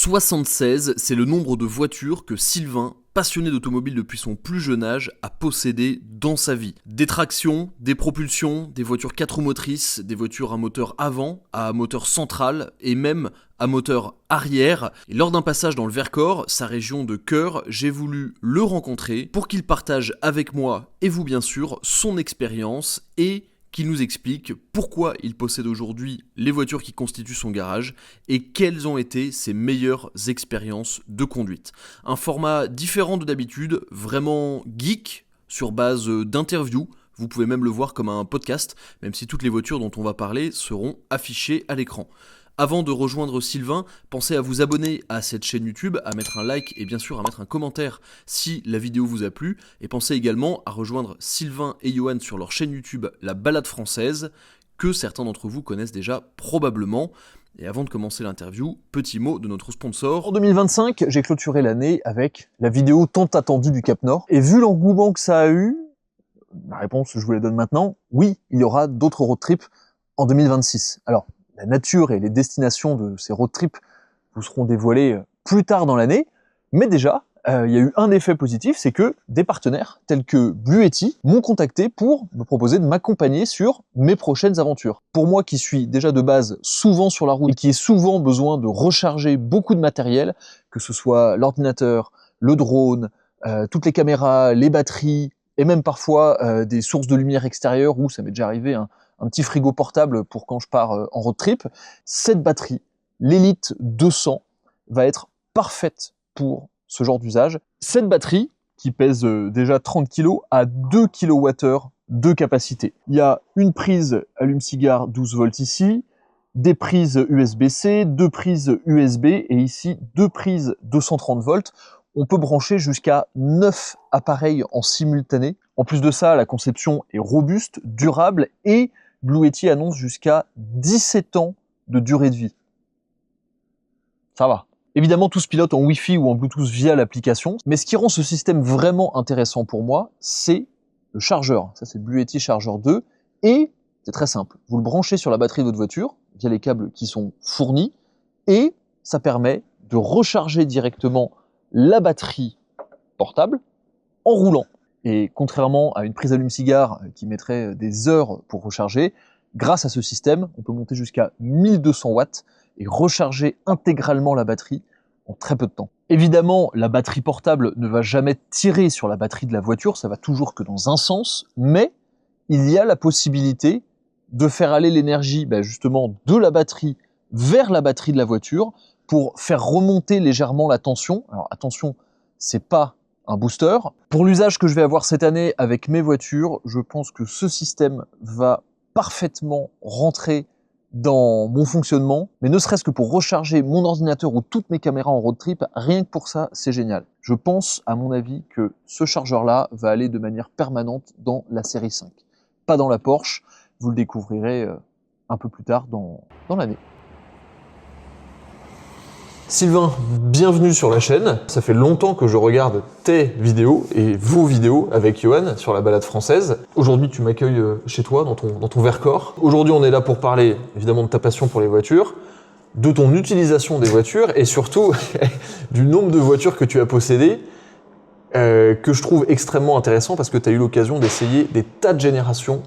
76, c'est le nombre de voitures que Sylvain, passionné d'automobile depuis son plus jeune âge, a possédé dans sa vie. Des tractions, des propulsions, des voitures 4 roues motrices, des voitures à moteur avant, à moteur central et même à moteur arrière. Et lors d'un passage dans le Vercors, sa région de cœur, j'ai voulu le rencontrer pour qu'il partage avec moi et vous bien sûr son expérience et qui nous explique pourquoi il possède aujourd'hui les voitures qui constituent son garage et quelles ont été ses meilleures expériences de conduite. Un format différent de d'habitude, vraiment geek, sur base d'interviews. Vous pouvez même le voir comme un podcast, même si toutes les voitures dont on va parler seront affichées à l'écran. Avant de rejoindre Sylvain, pensez à vous abonner à cette chaîne YouTube, à mettre un like et bien sûr à mettre un commentaire si la vidéo vous a plu. Et pensez également à rejoindre Sylvain et Johan sur leur chaîne YouTube La Balade Française, que certains d'entre vous connaissent déjà probablement. Et avant de commencer l'interview, petit mot de notre sponsor. En 2025, j'ai clôturé l'année avec la vidéo tant attendue du Cap Nord. Et vu l'engouement que ça a eu, la réponse je vous la donne maintenant, oui, il y aura d'autres road trips en 2026. Alors, la nature et les destinations de ces road trips vous seront dévoilées plus tard dans l'année, mais déjà, il y a eu un effet positif, c'est que des partenaires tels que Bluetti m'ont contacté pour me proposer de m'accompagner sur mes prochaines aventures. Pour moi qui suis déjà de base souvent sur la route et qui ai souvent besoin de recharger beaucoup de matériel, que ce soit l'ordinateur, le drone, toutes les caméras, les batteries, et même parfois des sources de lumière extérieure où ça m'est déjà arrivé un petit frigo portable pour quand je pars en road trip, cette batterie, l'Elite 200, va être parfaite pour ce genre d'usage. Cette batterie, qui pèse déjà 30 kg, a 2 kWh de capacité. Il y a une prise allume-cigare 12 volts ici, des prises USB-C, 2 prises USB et ici 2 prises 230 volts. On peut brancher jusqu'à 9 appareils en simultané. En plus de ça, la conception est robuste, durable et Bluetti annonce jusqu'à 17 ans de durée de vie. Ça va. Évidemment, tout se pilote en Wi-Fi ou en Bluetooth via l'application, mais ce qui rend ce système vraiment intéressant pour moi, c'est le chargeur. Ça, c'est le Bluetti Charger 2, et c'est très simple. Vous le branchez sur la batterie de votre voiture, via les câbles qui sont fournis, et ça permet de recharger directement la batterie portable en roulant. Et contrairement à une prise allume-cigare qui mettrait des heures pour recharger, grâce à ce système, on peut monter jusqu'à 1200 watts et recharger intégralement la batterie en très peu de temps. Évidemment, la batterie portable ne va jamais tirer sur la batterie de la voiture, ça va toujours que dans un sens, mais il y a la possibilité de faire aller l'énergie justement de la batterie vers la batterie de la voiture pour faire remonter légèrement la tension. Alors attention, c'est pas un booster. Pour l'usage que je vais avoir cette année avec mes voitures, je pense que ce système va parfaitement rentrer dans mon fonctionnement, mais ne serait-ce que pour recharger mon ordinateur ou toutes mes caméras en road trip, rien que pour ça, c'est génial. Je pense, à mon avis, que ce chargeur-là va aller de manière permanente dans la série 5. Pas dans la Porsche, vous le découvrirez un peu plus tard dans l'année. Sylvain, bienvenue sur la chaîne. Ça fait longtemps que je regarde tes vidéos et vos vidéos avec Johan sur la balade française. Aujourd'hui, tu m'accueilles chez toi, dans ton Vercors. Aujourd'hui, on est là pour parler évidemment de ta passion pour les voitures, de ton utilisation des voitures et surtout du nombre de voitures que tu as possédées, que je trouve extrêmement intéressant parce que tu as eu l'occasion d'essayer des tas de générations,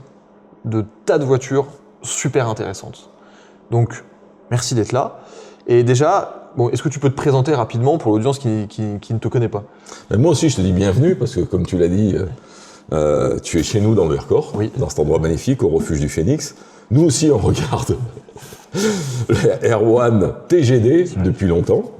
de tas de voitures super intéressantes. Donc, merci d'être là. Et déjà, est-ce que tu peux te présenter rapidement pour l'audience qui ne te connaît pas? Moi aussi, je te dis bienvenue parce que, comme tu l'as dit, tu es chez nous dans le Vercors, oui, dans cet endroit magnifique, au refuge du Phénix. Nous aussi, on regarde le R1 TGD depuis longtemps.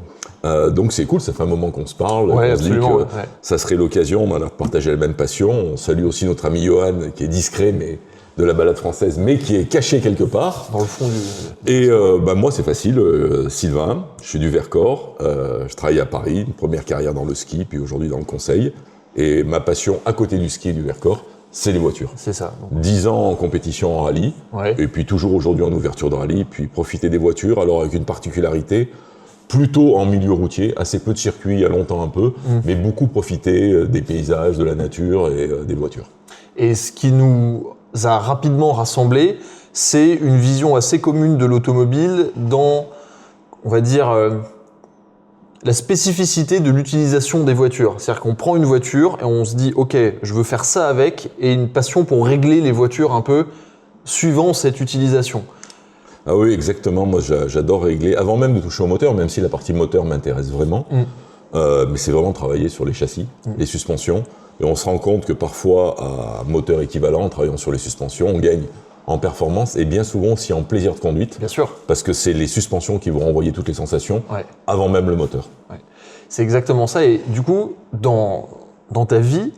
Donc c'est cool, ça fait un moment qu'on se parle. Ouais, on se dit que ça serait l'occasion de partager la même passion. On salue aussi notre ami Johan, qui est discret, mais de la balade française, mais qui est caché quelque part. Dans le fond du... Et moi, c'est facile. Sylvain, je suis du Vercors. Je travaille à Paris, une première carrière dans le ski, puis aujourd'hui dans le conseil. Et ma passion, à côté du ski et du Vercors, c'est les voitures. C'est ça. 10 ans en compétition en rallye, et puis toujours aujourd'hui en ouverture de rallye, puis profiter des voitures, alors avec une particularité, plutôt en milieu routier, assez peu de circuits, il y a longtemps un peu, mais beaucoup profiter des paysages, de la nature et des voitures. Et ce qui nous a rapidement rassemblés, c'est une vision assez commune de l'automobile dans, on va dire, la spécificité de l'utilisation des voitures. C'est-à-dire qu'on prend une voiture et on se dit « Ok, je veux faire ça avec » et une passion pour régler les voitures un peu suivant cette utilisation. Ah oui, exactement. Moi, j'adore régler, avant même de toucher au moteur, même si la partie moteur m'intéresse vraiment. Mais c'est vraiment travailler sur les châssis, les suspensions. Et on se rend compte que parfois, à moteur équivalent, en travaillant sur les suspensions, on gagne en performance et bien souvent aussi en plaisir de conduite. Bien sûr. Parce que c'est les suspensions qui vont renvoyer toutes les sensations avant même le moteur. Ouais. C'est exactement ça. Et du coup, dans ta vie,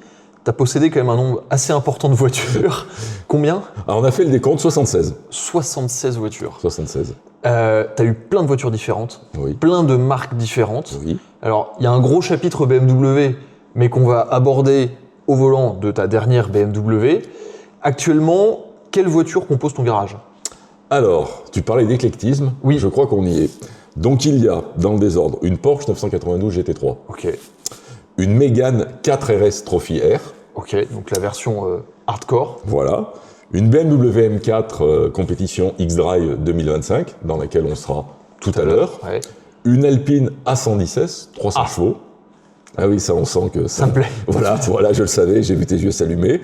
tu as possédé quand même un nombre assez important de voitures. Combien ? Alors on a fait le décompte, 76. 76 voitures. 76. Tu as eu plein de voitures différentes, plein de marques différentes. Oui. Alors, il y a un gros chapitre BMW, mais qu'on va aborder au volant de ta dernière BMW. Actuellement, quelle voiture compose ton garage ? Alors, tu parlais d'éclectisme. Oui. Je crois qu'on y est. Donc il y a, dans le désordre, une Porsche 992 GT3. Ok. Une Mégane 4 RS Trophy R. Ok, donc la version hardcore. Voilà. Une BMW M4 compétition X-Drive 2025, dans laquelle on sera tout à l'heure. Ouais. Une Alpine A116, 300 chevaux. Ah oui, ça, on sent que ça me plaît. Voilà, je le savais, j'ai vu tes yeux s'allumer.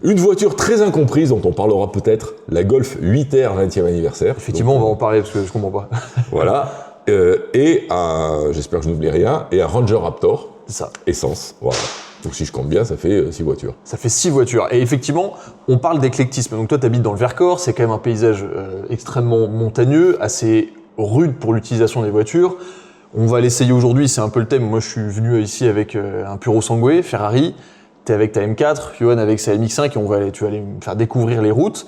Une voiture très incomprise, dont on parlera peut-être, la Golf 8R 20e anniversaire. Effectivement, on va en parler, parce que je comprends pas. Voilà. Et j'espère que je n'oublie rien, et un Ranger Raptor. C'est ça. Essence, voilà. Donc si je compte bien, ça fait 6 voitures. Ça fait 6 voitures. Et effectivement, on parle d'éclectisme. Donc toi, tu habites dans le Vercors, c'est quand même un paysage extrêmement montagneux, assez rude pour l'utilisation des voitures. On va l'essayer aujourd'hui, c'est un peu le thème. Moi, je suis venu ici avec un Puro Sangue, Ferrari. Tu es avec ta M4, Johan avec sa MX5, et tu vas aller me faire découvrir les routes.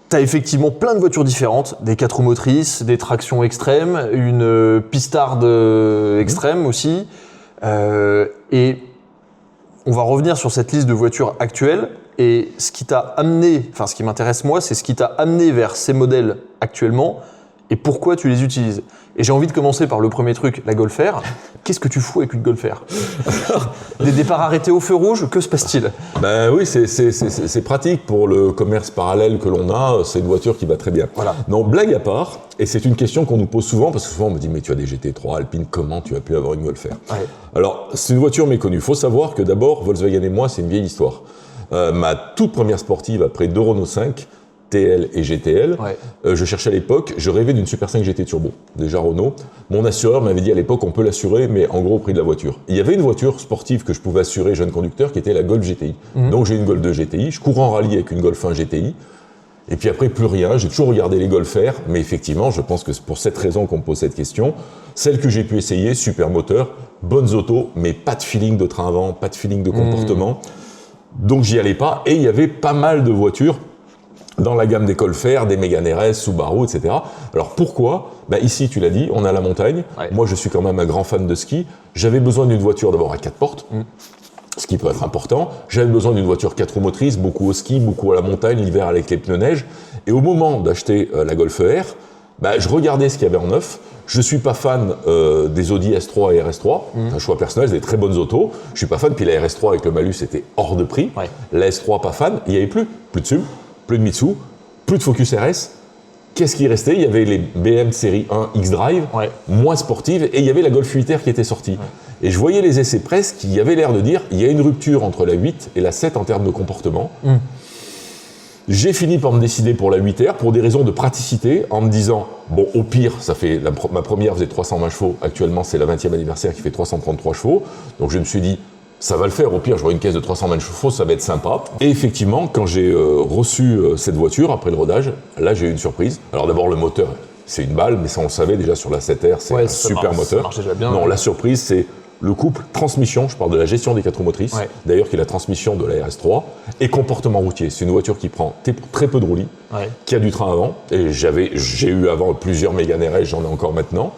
Tu as effectivement plein de voitures différentes, des 4 roues motrices, des tractions extrêmes, une pistarde extrême aussi. Et on va revenir sur cette liste de voitures actuelles. Et ce qui t'a amené, enfin ce qui m'intéresse moi, c'est ce qui t'a amené vers ces modèles actuellement et pourquoi tu les utilises. Et j'ai envie de commencer par le premier truc, la Golf R. Qu'est-ce que tu fous avec une Golf R ? Des départs arrêtés au feu rouge, que se passe-t-il ? Ben oui, c'est pratique pour le commerce parallèle que l'on a, c'est une voiture qui va très bien. Voilà. Non, blague à part, et c'est une question qu'on nous pose souvent, parce que souvent on me dit « mais tu as des GT3 Alpine, comment tu as pu avoir une Golf R ?» Alors, c'est une voiture méconnue. Il faut savoir que d'abord, Volkswagen et moi, c'est une vieille histoire. Ma toute première sportive, après 2 Renault 5, TL et GTL. Je cherchais à l'époque, je rêvais d'une Super 5 GT Turbo, déjà Renault. Mon assureur m'avait dit à l'époque, on peut l'assurer, mais en gros au prix de la voiture. Il y avait une voiture sportive que je pouvais assurer, jeune conducteur, qui était la Golf GTI. Donc j'ai une Golf 2 GTI, je cours en rallye avec une Golf 1 GTI. Et puis après, plus rien, j'ai toujours regardé les Golf R, mais effectivement, je pense que c'est pour cette raison qu'on me pose cette question. Celle que j'ai pu essayer, super moteur, bonnes autos, mais pas de feeling de train avant, pas de feeling de comportement. Donc j'y allais pas, et il y avait pas mal de voitures dans la gamme des Golf R, des Mégane RS, Subaru, etc. Alors pourquoi ? Ici, tu l'as dit, on a la montagne. Moi, je suis quand même un grand fan de ski. J'avais besoin d'une voiture d'abord à 4 portes, ce qui peut être important. J'avais besoin d'une voiture 4 roues motrices, beaucoup au ski, beaucoup à la montagne, l'hiver avec les pneus neige. Et au moment d'acheter la Golf R, je regardais ce qu'il y avait en neuf. Je suis pas fan des Audi S3 et RS3. Un choix personnel, c'est des très bonnes autos. Je suis pas fan. Puis la RS3 avec le malus, c'était hors de prix. La S3, pas fan. Il y avait plus de Sub, plus de Mitsu, plus de Focus RS. Qu'est-ce qui restait ? Il y avait les BM série 1 X-Drive, moins sportives, et il y avait la Golf 8R qui était sortie. Et je voyais les essais presse qui avaient l'air de dire il y a une rupture entre la 8 et la 7 en termes de comportement. J'ai fini par me décider pour la 8R pour des raisons de praticité, en me disant bon, au pire, ça fait ma première faisait 320 chevaux, actuellement c'est la 20e anniversaire qui fait 333 chevaux. Donc je me suis dit ça va le faire, au pire, je vois une caisse de 320 chevaux, ça va être sympa. Et effectivement, quand j'ai reçu cette voiture, après le rodage, là, j'ai eu une surprise. Alors d'abord, le moteur, c'est une balle, mais ça, on le savait déjà sur la 7R, c'est un super moteur. Ça marchait déjà bien. Non, la surprise, c'est le couple transmission, je parle de la gestion des 4 roues motrices, d'ailleurs, qui est la transmission de la RS3, et comportement routier. C'est une voiture qui prend très peu de roulis, qui a du train avant, et j'ai eu avant plusieurs Mégane RS, j'en ai encore maintenant.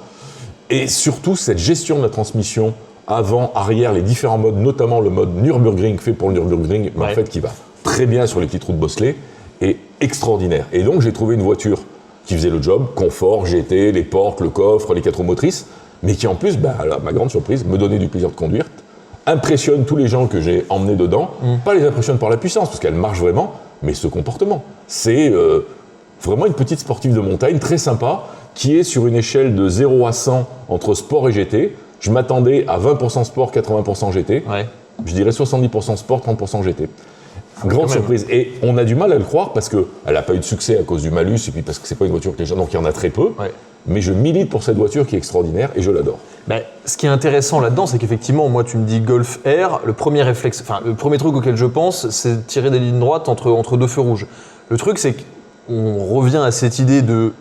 Et surtout, cette gestion de la transmission, avant, arrière, les différents modes, notamment le mode Nürburgring fait pour le Nürburgring, mais en fait qui va très bien sur les petites routes bosselées, est extraordinaire. Et donc j'ai trouvé une voiture qui faisait le job, confort, GT, les portes, le coffre, les 4 roues motrices, mais qui en plus, à ma grande surprise, me donnait du plaisir de conduire, impressionne tous les gens que j'ai emmenés dedans, pas les impressionne par la puissance, parce qu'elle marche vraiment, mais ce comportement. C'est vraiment une petite sportive de montagne, très sympa, qui est sur une échelle de 0 à 100 entre sport et GT. Je m'attendais à 20% sport, 80% GT. Ouais. Je dirais 70% sport, 30% GT. Ah, Grande surprise. Et on a du mal à le croire parce qu'elle n'a pas eu de succès à cause du malus et puis parce que c'est pas une voiture que les gens... Donc il y en a très peu. Ouais. Mais je milite pour cette voiture qui est extraordinaire et je l'adore. Ben, ce qui est intéressant là-dedans, c'est qu'effectivement, moi, tu me dis Golf R, le premier réflexe, enfin, le premier truc auquel je pense, c'est de tirer des lignes droites entre deux feux rouges. Le truc, c'est qu'on revient à cette idée de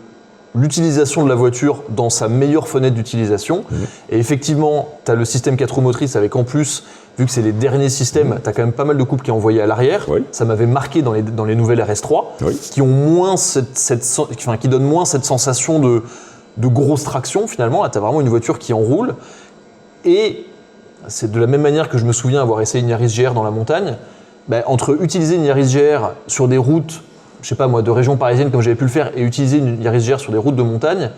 l'utilisation de la voiture dans sa meilleure fenêtre d'utilisation. Et effectivement, tu as le système 4 roues motrices avec en plus, vu que c'est les derniers systèmes, tu as quand même pas mal de couples qui est envoyé à l'arrière. Oui. Ça m'avait marqué dans les nouvelles RS3, Oui. qui ont moins qui donnent moins cette sensation de grosse traction finalement. Là, tu as vraiment une voiture qui enroule. Et c'est de la même manière que je me souviens avoir essayé une Yaris GR dans la montagne. Ben, entre utiliser une Yaris GR sur des routes, je sais pas moi, de région parisienne comme j'avais pu le faire, et utiliser une Yaris GR sur des routes de montagne,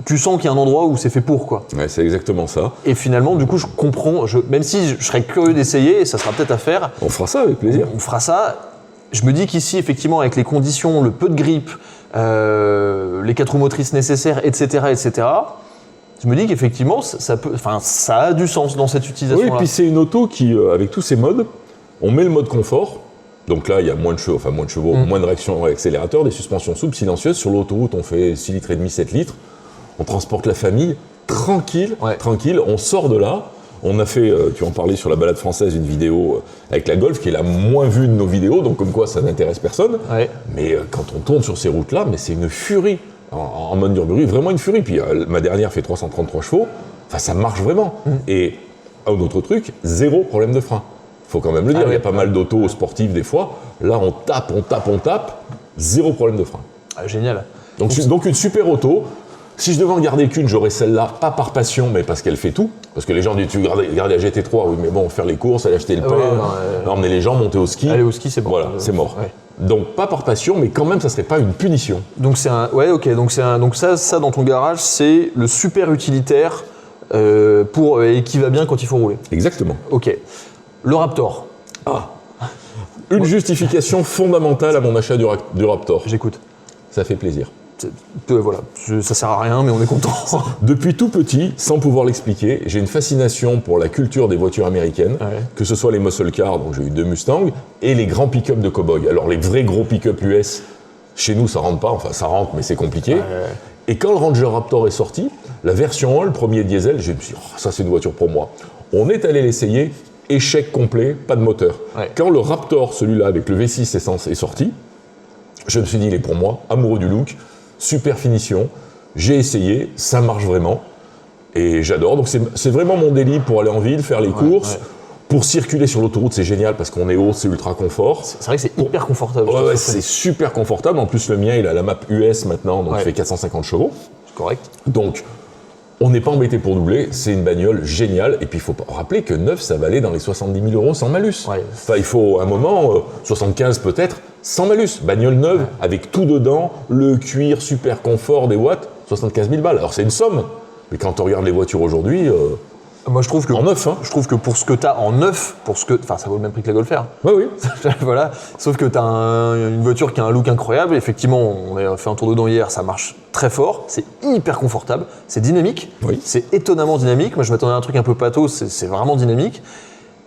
tu sens qu'il y a un endroit où c'est fait pour, quoi. Ouais, c'est exactement ça. Et finalement, du coup, je comprends, même si je serais curieux d'essayer, et ça sera peut-être à faire, On fera ça avec plaisir. on fera ça. Je me dis qu'ici, effectivement, avec les conditions, le peu de grippe, les 4 roues motrices nécessaires, etc., je me dis qu'effectivement, ça a du sens dans cette utilisation-là. Oui, et puis c'est une auto qui, avec tous ces modes, on met le mode confort. Donc là, il y a moins de chevaux, moins de réaction à l'accélérateur, des suspensions souples, silencieuses. Sur l'autoroute, on fait 6 litres et demi, 7 litres. On transporte la famille, tranquille. On sort de là. On a fait, tu en parlais sur la balade française, une vidéo avec la Golf, qui est la moins vue de nos vidéos, donc comme quoi ça n'intéresse personne. Ouais. Mais quand on tourne sur ces routes-là, mais c'est une furie. En mode Nürburgring, vraiment une furie. Puis ma dernière fait 333 chevaux. Enfin, ça marche vraiment. Et un autre truc, zéro problème de frein. Faut quand même le dire, il y a pas mal d'autos sportives des fois. Là, on tape, zéro problème de frein. Ah, génial. Donc une super auto. Si je devais en garder qu'une, j'aurais celle-là, pas par passion, mais parce qu'elle fait tout. Parce que les gens disent, tu gardes la GT3, oui, mais bon, faire les courses, aller acheter le pain, emmener les gens, monter au ski. Aller au ski, c'est bon. Voilà, c'est mort. Ouais. Donc pas par passion, mais quand même, ça serait pas une punition. Donc c'est un, ouais, ok. Donc ça dans ton garage, c'est le super utilitaire et qui va bien quand il faut rouler. Exactement. Ok. Le Raptor. Une justification fondamentale à mon achat du Raptor. J'écoute. Ça fait plaisir. Voilà, ça sert à rien, mais on est content. Depuis tout petit, sans pouvoir l'expliquer, j'ai une fascination pour la culture des voitures américaines, que ce soit les muscle cars, donc j'ai eu 2 Mustangs, et les grands pick-up de cow-boy. Alors les vrais gros pick-up US, chez nous ça rentre pas, enfin ça rentre mais c'est compliqué. Et quand le Ranger Raptor est sorti, la version 1, le premier diesel, j'ai dit ça c'est une voiture pour moi. On est allé l'essayer, échec complet, pas de moteur. Quand le Raptor, celui-là avec le V6 essence est sorti, je me suis dit il est pour moi, amoureux du look, super finition, j'ai essayé, ça marche vraiment et j'adore. Donc c'est vraiment mon délit pour aller en ville, faire les courses. Pour circuler sur l'autoroute, c'est génial parce qu'on est haut, c'est ultra confort. C'est vrai que c'est hyper confortable. Ouais, c'est super confortable. En plus, le mien, il a la map US maintenant, donc il fait 450 chevaux. C'est correct. Donc, on n'est pas embêté pour doubler. C'est une bagnole géniale. Et puis, il faut rappeler que neuf, ça valait dans les 70 000 € sans malus. Enfin, il faut un moment, 75 peut-être, sans malus. Bagnole neuve, avec tout dedans, le cuir, super confort, des watts, 75 000 balles. Alors, c'est une somme. Mais quand on regarde les voitures aujourd'hui... Moi, je trouve que en neuf, hein. Je trouve que pour ce que t'as en neuf, enfin, ça vaut le même prix que la Golf R. Oui. Voilà. Sauf que t'as une voiture qui a un look incroyable. Effectivement, on a fait un tour dedans hier, ça marche très fort. C'est hyper confortable. C'est dynamique. C'est étonnamment dynamique. Moi, je m'attendais à un truc un peu pathos. C'est vraiment dynamique.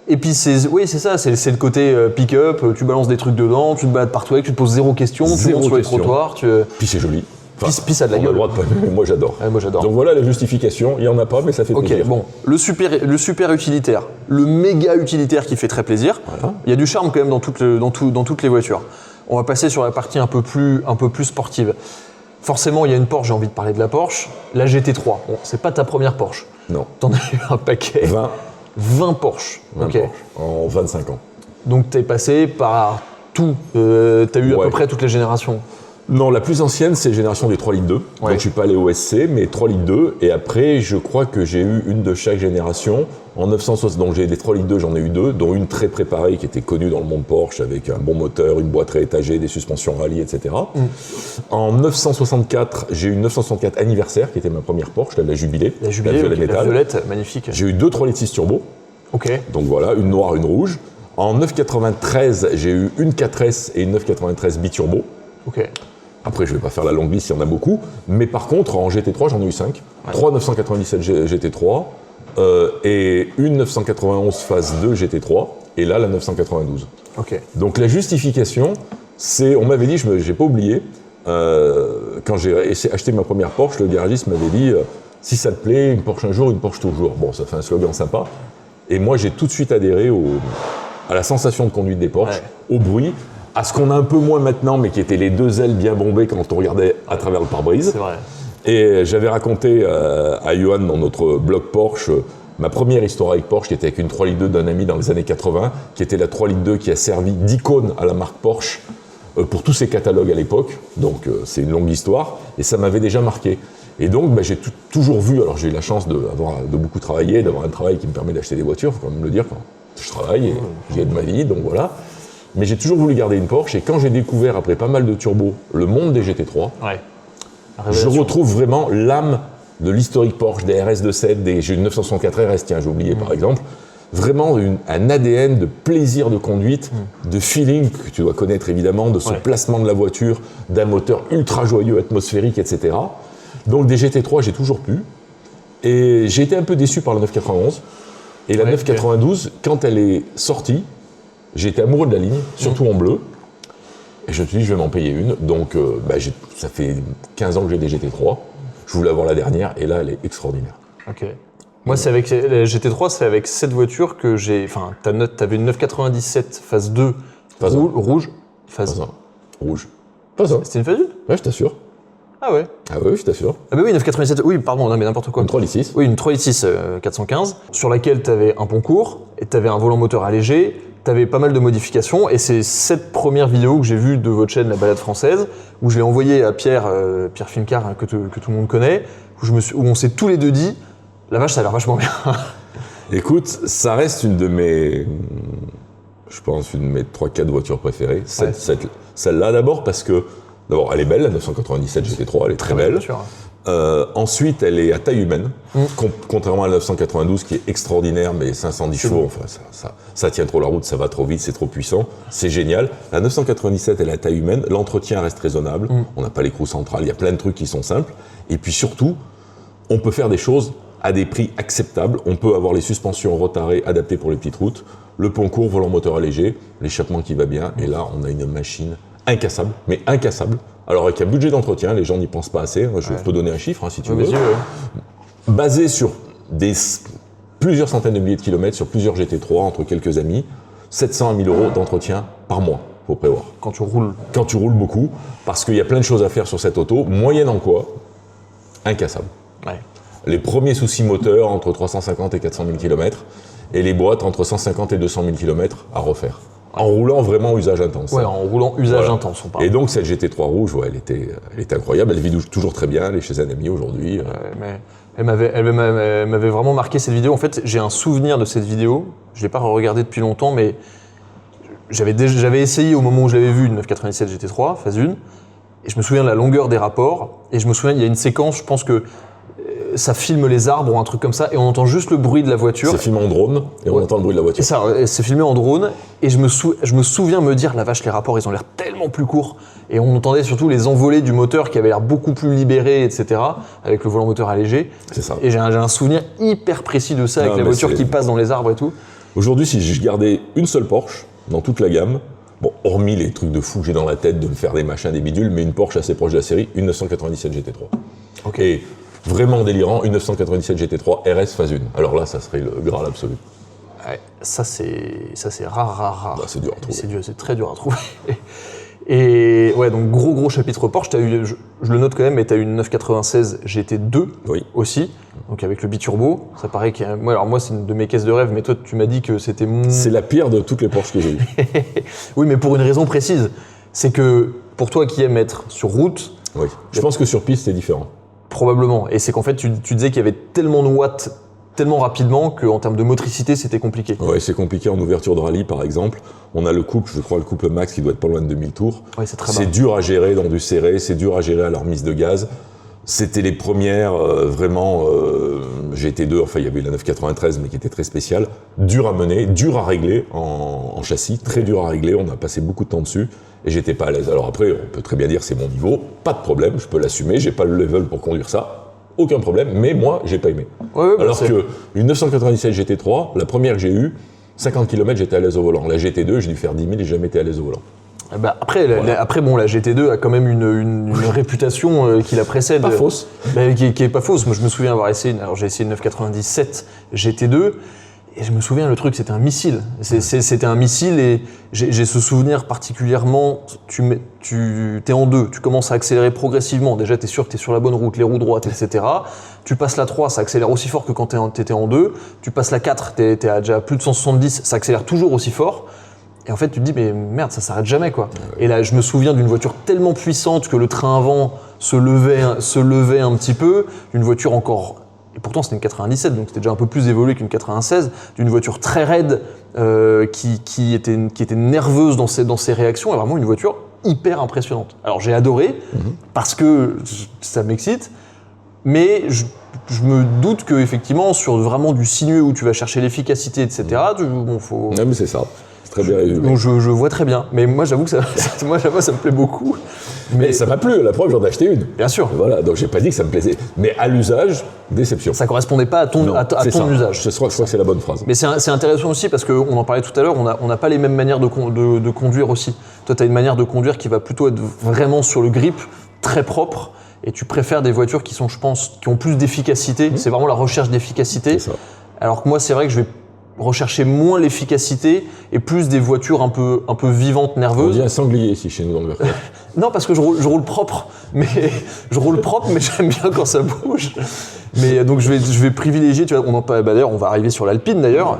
Et puis, c'est ça. C'est le côté pick-up. Tu balances des trucs dedans. Tu te balades partout avec. Tu te poses zéro question. Tu montes sur les trottoirs. Puis c'est joli. Enfin, puis ça a de la gueule. On a le droit de pas aimer, moi j'adore. Moi j'adore. Donc voilà la justification, il n'y en a pas mais ça fait plaisir. Ok, bon, le super utilitaire, le méga utilitaire qui fait très plaisir, il y a du charme quand même dans toutes les voitures. On va passer sur la partie un peu plus sportive. Forcément, il y a une Porsche, j'ai envie de parler de la Porsche. La GT3, bon, c'est pas ta première Porsche. Non. T'en as eu un paquet. 20 Porsche. 20 ok. Porsche, en 25 ans. Donc t'es passé par tout, t'as eu à peu près toutes les générations. Non, la plus ancienne, c'est génération des 3 litres 2. Donc je suis pas allé au SC, mais 3 litres 2. Et après, je crois que j'ai eu une de chaque génération. En 960, donc j'ai des 3 litres 2, j'en ai eu 2, dont une très préparée qui était connue dans le monde Porsche avec un bon moteur, une boîte réétagée, des suspensions rallye, etc. En 964, j'ai eu une 964 anniversaire qui était ma première Porsche, la Jubilé. La Jubilé, la violette, magnifique. J'ai eu 2 3 litres 6 turbo. Ok. Donc voilà, une noire, une rouge. En 993, j'ai eu une 4S et une 993 biturbo. Ok. Après, je vais pas faire la longue liste, il y en a beaucoup. Mais par contre, en GT3, j'en ai eu 5. 3 997 GT3 et une 991 phase 2 GT3. Et là, la 992. Ok. Donc la justification, c'est, on m'avait dit, j'ai pas oublié, quand j'ai acheté ma première Porsche, le garagiste m'avait dit, si ça te plaît, une Porsche un jour, une Porsche toujours. Bon, ça fait un slogan sympa. Et moi, j'ai tout de suite adhéré à la sensation de conduite des Porsche, au bruit, à ce qu'on a un peu moins maintenant, mais qui étaient les deux ailes bien bombées quand on regardait à travers le pare-brise. C'est vrai. Et j'avais raconté à Johan dans notre blog Porsche ma première histoire avec Porsche, qui était avec une 3 litres 2 d'un ami dans les années 80, qui était la 3 litres 2 qui a servi d'icône à la marque Porsche pour tous ses catalogues à l'époque. Donc c'est une longue histoire, et ça m'avait déjà marqué. Et donc j'ai toujours vu, alors j'ai eu la chance de beaucoup travailler, d'avoir un travail qui me permet d'acheter des voitures, il faut quand même le dire, quand je travaille et j'ai de ma vie, donc voilà. Mais j'ai toujours voulu garder une Porsche, et quand j'ai découvert, après pas mal de turbos, le monde des GT3, je retrouve vraiment l'âme de l'historique Porsche, des RS27, j'ai une 964 RS, tiens, j'ai oublié par exemple. Vraiment un ADN de plaisir de conduite, de feeling que tu dois connaître évidemment, de ce placement de la voiture, d'un moteur ultra joyeux, atmosphérique, etc. Donc des GT3, j'ai toujours pu. Et j'ai été un peu déçu par la 991. Et la 992, quand elle est sortie, j'ai été amoureux de la ligne, surtout en bleu. Et je me suis dit, je vais m'en payer une. Donc ça fait 15 ans que j'ai des GT3. Je voulais avoir la dernière, et là, elle est extraordinaire. Ok. Moi, c'est avec la GT3, c'est avec cette voiture que j'ai. Enfin, t'avais une 997 phase 2 rouge. Phase 1. Rouge. Phase 1. C'était une phase 1 ? Ouais, je t'assure. Ah ouais. Ah oui, je t'assure. Ah bah oui, 997. Oui, pardon, non, mais n'importe quoi. Une 3 litres 6. Oui, une 3 litres 6 415, sur laquelle t'avais un pont court, et t'avais un volant moteur allégé. T'avais pas mal de modifications, et c'est cette première vidéo que j'ai vue de votre chaîne La Balade Française, où je l'ai envoyée à Pierre Filmcar, hein, que tout le monde connaît, où on s'est tous les deux dit, la vache, ça a l'air vachement bien. Écoute, ça reste une de mes 3-4 voitures préférées. Celle-là d'abord, parce que, d'abord, elle est belle, la 997 GT3, elle est très belle. Ensuite, elle est à taille humaine, contrairement à la 992 qui est extraordinaire, mais 510 chevaux, enfin, ça tient trop la route, ça va trop vite, c'est trop puissant, c'est génial. La 997, elle est à taille humaine, l'entretien reste raisonnable, on n'a pas l'écrou central, il y a plein de trucs qui sont simples, et puis surtout, on peut faire des choses à des prix acceptables, on peut avoir les suspensions rotarées adaptées pour les petites routes, le pont court, volant moteur allégé, l'échappement qui va bien, et là, on a une machine incassable, mais incassable. Alors avec un budget d'entretien, les gens n'y pensent pas assez, je peux te donner un chiffre si tu veux, basé sur plusieurs centaines de milliers de kilomètres, sur plusieurs GT3, entre quelques amis, 700 à 1000 euros d'entretien par mois, faut prévoir. Quand tu roules. Quand tu roules beaucoup, parce qu'il y a plein de choses à faire sur cette auto, moyennant quoi, incassable. Ouais. Les premiers soucis moteurs entre 350 et 400 000 km, et les boîtes entre 150 et 200 000 km à refaire. En roulant vraiment usage intense. Ouais, en roulant usage intense, on parle. Et donc cette GT3 rouge, elle était incroyable, elle vit toujours très bien, elle est chez un ami aujourd'hui. Mais elle m'avait vraiment marqué cette vidéo. En fait, j'ai un souvenir de cette vidéo, je ne l'ai pas regardée depuis longtemps, mais j'avais essayé au moment où je l'avais vue une 997 GT3, phase 1, et je me souviens de la longueur des rapports, et je me souviens, il y a une séquence, je pense que ça filme les arbres ou un truc comme ça, et on entend juste le bruit de la voiture. C'est filmé en drone, et on entend le bruit de la voiture. Et ça, c'est filmé en drone, et je me souviens me dire, la vache, les rapports, ils ont l'air tellement plus courts. Et on entendait surtout les envolées du moteur qui avaient l'air beaucoup plus libérés, etc., avec le volant moteur allégé. C'est ça. Et j'ai un souvenir hyper précis de ça, avec la voiture qui passe dans les arbres et tout. Aujourd'hui, si je gardais une seule Porsche, dans toute la gamme, bon, hormis les trucs de fou que j'ai dans la tête, de me faire des machins, des bidules, mais une Porsche assez proche de la série, une 997 GT3. Ok. Et vraiment délirant, une 997 GT3 RS phase 1. Alors là, ça serait le Graal absolu. Ouais, ça c'est rare. Bah, c'est dur à trouver. C'est très dur à trouver. Et ouais, donc gros chapitre Porsche. Je le note quand même, mais tu as eu une 996 GT2 aussi, donc avec le biturbo. Ça paraît que moi c'est une de mes caisses de rêve, mais toi tu m'as dit que c'était C'est la pire de toutes les Porsche que j'ai eues. Oui, mais pour une raison précise. C'est que pour toi qui aimes être sur route. Oui, je pense que sur piste c'est différent. Probablement. Et c'est qu'en fait tu disais qu'il y avait tellement de watts tellement rapidement qu'en termes de motricité, c'était compliqué. Oui, c'est compliqué en ouverture de rallye, par exemple. On a le couple, je crois, le couple max qui doit être pas loin de 2000 tours. Ouais, c'est très C'est dur à gérer dans du serré, c'est dur à gérer à leur mise de gaz. C'était les premières vraiment GT2, enfin il y avait la 993 mais qui était très spéciale, dur à mener, dur à régler en châssis, très dur à régler, on a passé beaucoup de temps dessus et j'étais pas à l'aise. Alors après, on peut très bien dire c'est mon niveau, pas de problème, je peux l'assumer, j'ai pas le level pour conduire ça, aucun problème, mais moi j'ai pas aimé. Ouais, alors que une 997 GT3, la première que j'ai eue, 50 km j'étais à l'aise au volant, la GT2 j'ai dû faire 10 000 et j'ai jamais été à l'aise au volant. Bah après, la GT2 a quand même une réputation qui la précède. Pas fausse. Qui est pas fausse. Moi, je me souviens avoir essayé. Alors, j'ai essayé une 997 GT2 et je me souviens le truc, c'était un missile. C'était un missile et j'ai ce souvenir particulièrement. T'es en deux, tu commences à accélérer progressivement. Déjà, t'es sûr que t'es sur la bonne route, les roues droites, etc. Tu passes la 3, ça accélère aussi fort que quand t'étais en 2. Tu passes la 4, t'es à déjà plus de 170, ça accélère toujours aussi fort. Et en fait, tu te dis, mais merde, ça s'arrête jamais, quoi. Et là, je me souviens d'une voiture tellement puissante que le train avant se levait un petit peu, d'une voiture encore... Et pourtant, c'était une 97, donc c'était déjà un peu plus évolué qu'une 96, d'une voiture très raide, qui était nerveuse dans ses réactions, et vraiment une voiture hyper impressionnante. Alors, j'ai adoré, parce que ça m'excite, mais je me doute qu'effectivement, sur vraiment du sinueux où tu vas chercher l'efficacité, etc., faut... Non, mais c'est ça. Très bien résumé. Donc je vois très bien, mais moi j'avoue que ça me plaît beaucoup. Mais ça m'a plu, la preuve j'en ai acheté une. Bien sûr. Voilà, donc j'ai pas dit que ça me plaisait. Mais à l'usage, déception. Ça correspondait pas à ton usage. Je crois que c'est la bonne phrase. Mais c'est intéressant aussi parce qu'on en parlait tout à l'heure, on n'a pas les mêmes manières de conduire aussi. Toi tu as une manière de conduire qui va plutôt être vraiment sur le grip, très propre. Et tu préfères des voitures qui sont, je pense, qui ont plus d'efficacité. C'est vraiment la recherche d'efficacité. C'est ça. Alors que moi c'est vrai que je vais rechercher moins l'efficacité et plus des voitures un peu vivantes, nerveuses. On dit un sanglier ici chez nous dans le Vercors. Non, parce que je roule propre, mais j'aime bien quand ça bouge. Mais donc je vais privilégier, tu vois, d'ailleurs on va arriver sur l'Alpine d'ailleurs.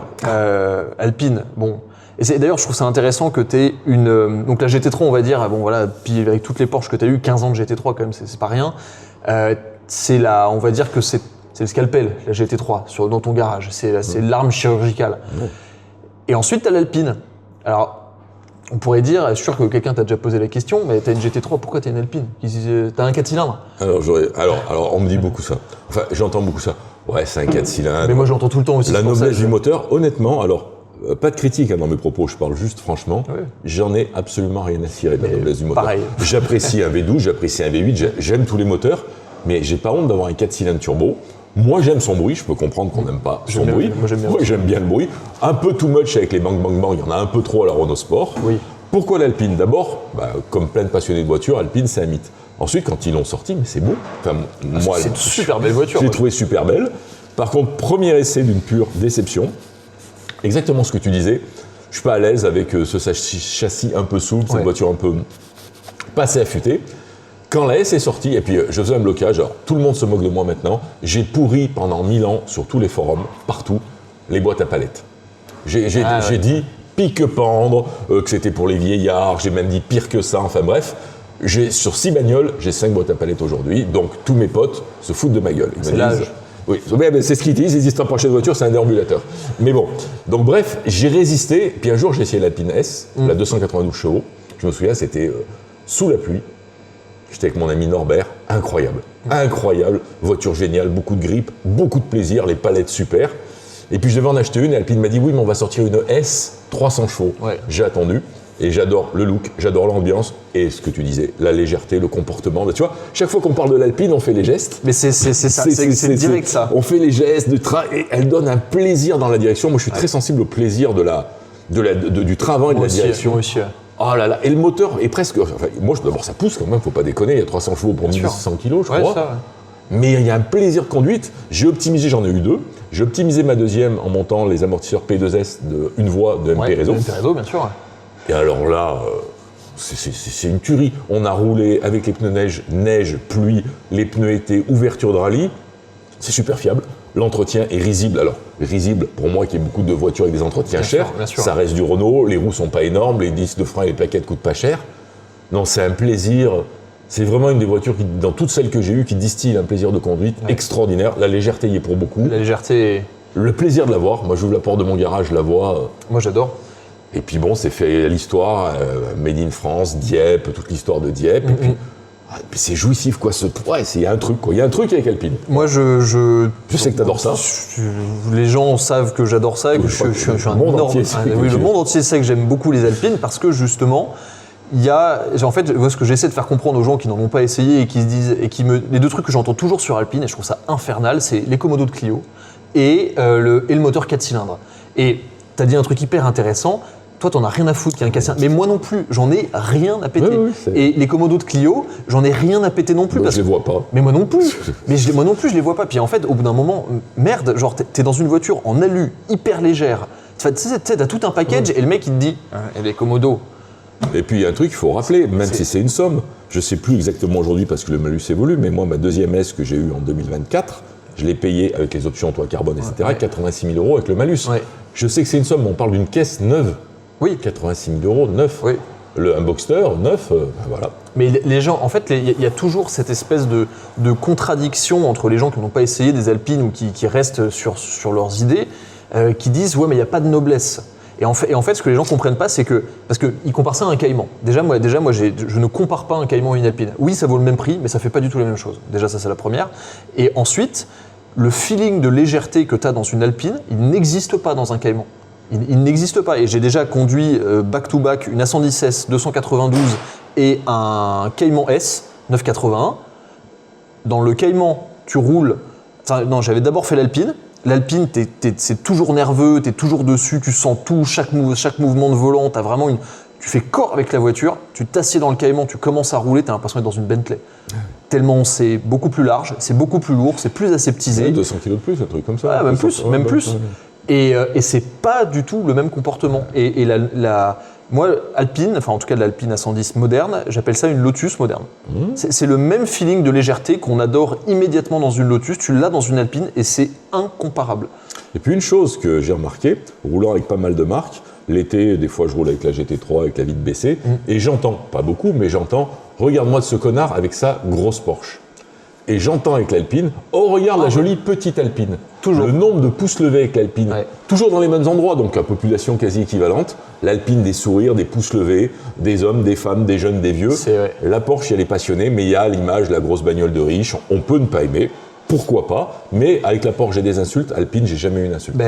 Alpine, bon. Et d'ailleurs je trouve ça intéressant que tu aies donc la GT3 on va dire, bon voilà, puis avec toutes les Porsche que tu as eu, 15 ans de GT3 quand même, c'est pas rien. On va dire que c'est le scalpel, la GT3, dans ton garage. C'est l'arme chirurgicale. Et ensuite, tu as l'Alpine. Alors, on pourrait dire, je suis sûr que quelqu'un t'a déjà posé la question, mais tu as une GT3, pourquoi tu as une Alpine? Tu as un 4 cylindres? Alors, on me dit beaucoup ça. Enfin, j'entends beaucoup ça. Ouais, c'est un 4 cylindres. Mais moi, j'entends tout le temps aussi. La noblesse du moteur, honnêtement, alors, pas de critique dans mes propos, je parle juste franchement, j'en ai absolument rien à cirer de la noblesse du moteur. Pareil. J'apprécie un V12, j'apprécie un V8, j'aime tous les moteurs, mais j'ai pas honte d'avoir un 4 cylindres turbo. Moi, j'aime son bruit, je peux comprendre qu'on n'aime pas son bruit. Moi, j'aime bien le bruit. Un peu too much avec les bang bang bang, il y en a un peu trop à la Renault Sport. Oui. Pourquoi l'Alpine? D'abord, comme plein de passionnés de voitures, Alpine, c'est un mythe. Ensuite, quand ils l'ont sorti, mais c'est beau. Enfin, moi, c'est une super belle voiture. Je l'ai trouvé super belle. Par contre, premier essai d'une pure déception. Exactement ce que tu disais. Je suis pas à l'aise avec ce châssis un peu souple, cette voiture un peu pas assez affûtée. Quand la S est sortie, et puis je faisais un blocage, alors tout le monde se moque de moi maintenant, j'ai pourri pendant 1000 ans sur tous les forums, partout, les boîtes à palettes. J'ai dit pique-pendre, que c'était pour les vieillards, j'ai même dit pire que ça, enfin bref. Sur 6 bagnoles, j'ai 5 boîtes à palettes aujourd'hui, donc tous mes potes se foutent de ma gueule. C'est l'âge. Oui, c'est ce qu'ils disent, ils disent t'en prochaine voiture, c'est un déambulateur. Mais bon, donc bref, j'ai résisté, puis un jour j'ai essayé l'Alpine S, la 292 chevaux, je me souviens, c'était sous la pluie. J'étais avec mon ami Norbert, incroyable, voiture géniale, beaucoup de grip, beaucoup de plaisir, les palettes super. Et puis je devais en acheter une et Alpine m'a dit oui mais on va sortir une S 300 chevaux. Ouais. J'ai attendu et j'adore le look, j'adore l'ambiance et ce que tu disais, la légèreté, le comportement. Tu vois, chaque fois qu'on parle de l'Alpine, on fait les gestes. Mais c'est ça, c'est direct ça. On fait les gestes et elle donne un plaisir dans la direction. Moi je suis très sensible au plaisir du train avant et de la direction. Moi aussi. Oh là là, et le moteur est presque... Enfin, moi, d'abord, ça pousse quand même, faut pas déconner, il y a 300 chevaux pour 1600 kg, je crois. Ça. Mais il y a un plaisir de conduite. J'ai optimisé, j'en ai eu 2. J'ai optimisé ma deuxième en montant les amortisseurs P2S d'une voie de MP Réseau. MP Réseau, bien sûr. Et alors là, c'est une tuerie. On a roulé avec les pneus neige, pluie, les pneus été, ouverture de rallye. C'est super fiable. L'entretien est risible. Alors, risible, pour moi qui ai beaucoup de voitures avec des entretiens chers, ça reste du Renault, les roues sont pas énormes, les disques de frein et les plaquettes coûtent pas cher. Non, c'est un plaisir. C'est vraiment une des voitures qui, dans toutes celles que j'ai eues, qui distille un plaisir de conduite extraordinaire. La légèreté y est pour beaucoup. La légèreté. Le plaisir de la voir. Moi, j'ouvre la porte de mon garage, je la vois. Moi, j'adore. Et puis bon, c'est fait l'histoire, Made in France, Dieppe, toute l'histoire de Dieppe. Et puis, Puis c'est jouissif, quoi. Il y a un truc, quoi. Il y a un truc avec Alpine. Moi, je sais que t'adores ça. Les gens savent que j'adore ça, et que je suis un monde énorme. entier, Oui, le monde entier sait que j'aime beaucoup les Alpines parce que justement, en fait, moi, ce que j'essaie de faire comprendre aux gens qui n'en ont pas essayé et qui se disent, les deux trucs que j'entends toujours sur Alpine, et je trouve ça infernal, c'est les commodos de Clio et le moteur 4 cylindres. Et t'as dit un truc hyper intéressant. Toi, t'en as rien à foutre qu'il y ait un 4 cylindres. Mais moi non plus, j'en ai rien à péter. Oui, et les commodos de Clio, j'en ai rien à péter non plus. Je les vois pas. Mais moi non plus. Moi non plus, je les vois pas. Puis en fait, au bout d'un moment, merde, genre t'es dans une voiture en alu, hyper légère. Tu sais, t'as tout un package et le mec il te dit et les commodos. Et puis il y a un truc qu'il faut rappeler, même si c'est une somme, je sais plus exactement aujourd'hui parce que le malus évolue, mais moi ma deuxième S que j'ai eue en 2024, je l'ai payée avec les options toit carbone, etc., 86 000 € avec le malus. Ouais. Je sais que c'est une somme, mais on parle d'une caisse neuve. Oui. 86 000 € neuf. Oui. Un Boxster neuf, voilà. Mais les gens, en fait, il y a toujours cette espèce de contradiction entre les gens qui n'ont pas essayé des Alpines ou qui restent sur leurs idées, qui disent ouais mais il n'y a pas de noblesse. Et en fait, ce que les gens comprennent pas, c'est que parce qu'ils comparent ça à un Cayman. Déjà moi, je ne compare pas un Cayman à une Alpine. Oui, ça vaut le même prix, mais ça fait pas du tout la même chose. Déjà, ça c'est la première. Et ensuite, le feeling de légèreté que tu as dans une Alpine, il n'existe pas dans un Cayman. Il n'existe pas. Et j'ai déjà conduit back-to-back une A110 S 292 et un Cayman S 981. Dans le Cayman, tu roules. Non, j'avais d'abord fait l'Alpine. L'Alpine, c'est toujours nerveux, t'es toujours dessus, tu sens tout, chaque mouvement de volant, tu fais corps avec la voiture, tu t'assieds dans le Cayman, tu commences à rouler, t'as l'impression d'être dans une Bentley. Tellement c'est beaucoup plus large, c'est beaucoup plus lourd, c'est plus aseptisé. 200 kg de plus, un truc comme ça. Ah, même plus. Et c'est pas du tout le même comportement. Et moi, Alpine, enfin en tout cas de l'Alpine A110 moderne, j'appelle ça une Lotus moderne. C'est le même feeling de légèreté qu'on adore immédiatement dans une Lotus, tu l'as dans une Alpine et c'est incomparable. Et puis une chose que j'ai remarqué, roulant avec pas mal de marques, l'été, des fois je roule avec la GT3 avec la vitre baissée, et j'entends, pas beaucoup, mais j'entends, regarde-moi ce connard avec sa grosse Porsche. Et j'entends avec l'Alpine, oh regarde la jolie petite Alpine. Toujours. Le nombre de pouces levés avec l'Alpine. Ouais. Toujours dans les mêmes endroits, donc à population quasi équivalente. L'Alpine, des sourires, des pouces levés, des hommes, des femmes, des jeunes, des vieux. La Porsche, elle est passionnée, mais il y a l'image, la grosse bagnole de riche. On peut ne pas aimer, pourquoi pas. Mais avec la Porsche, j'ai des insultes. Alpine, j'ai jamais eu une insulte.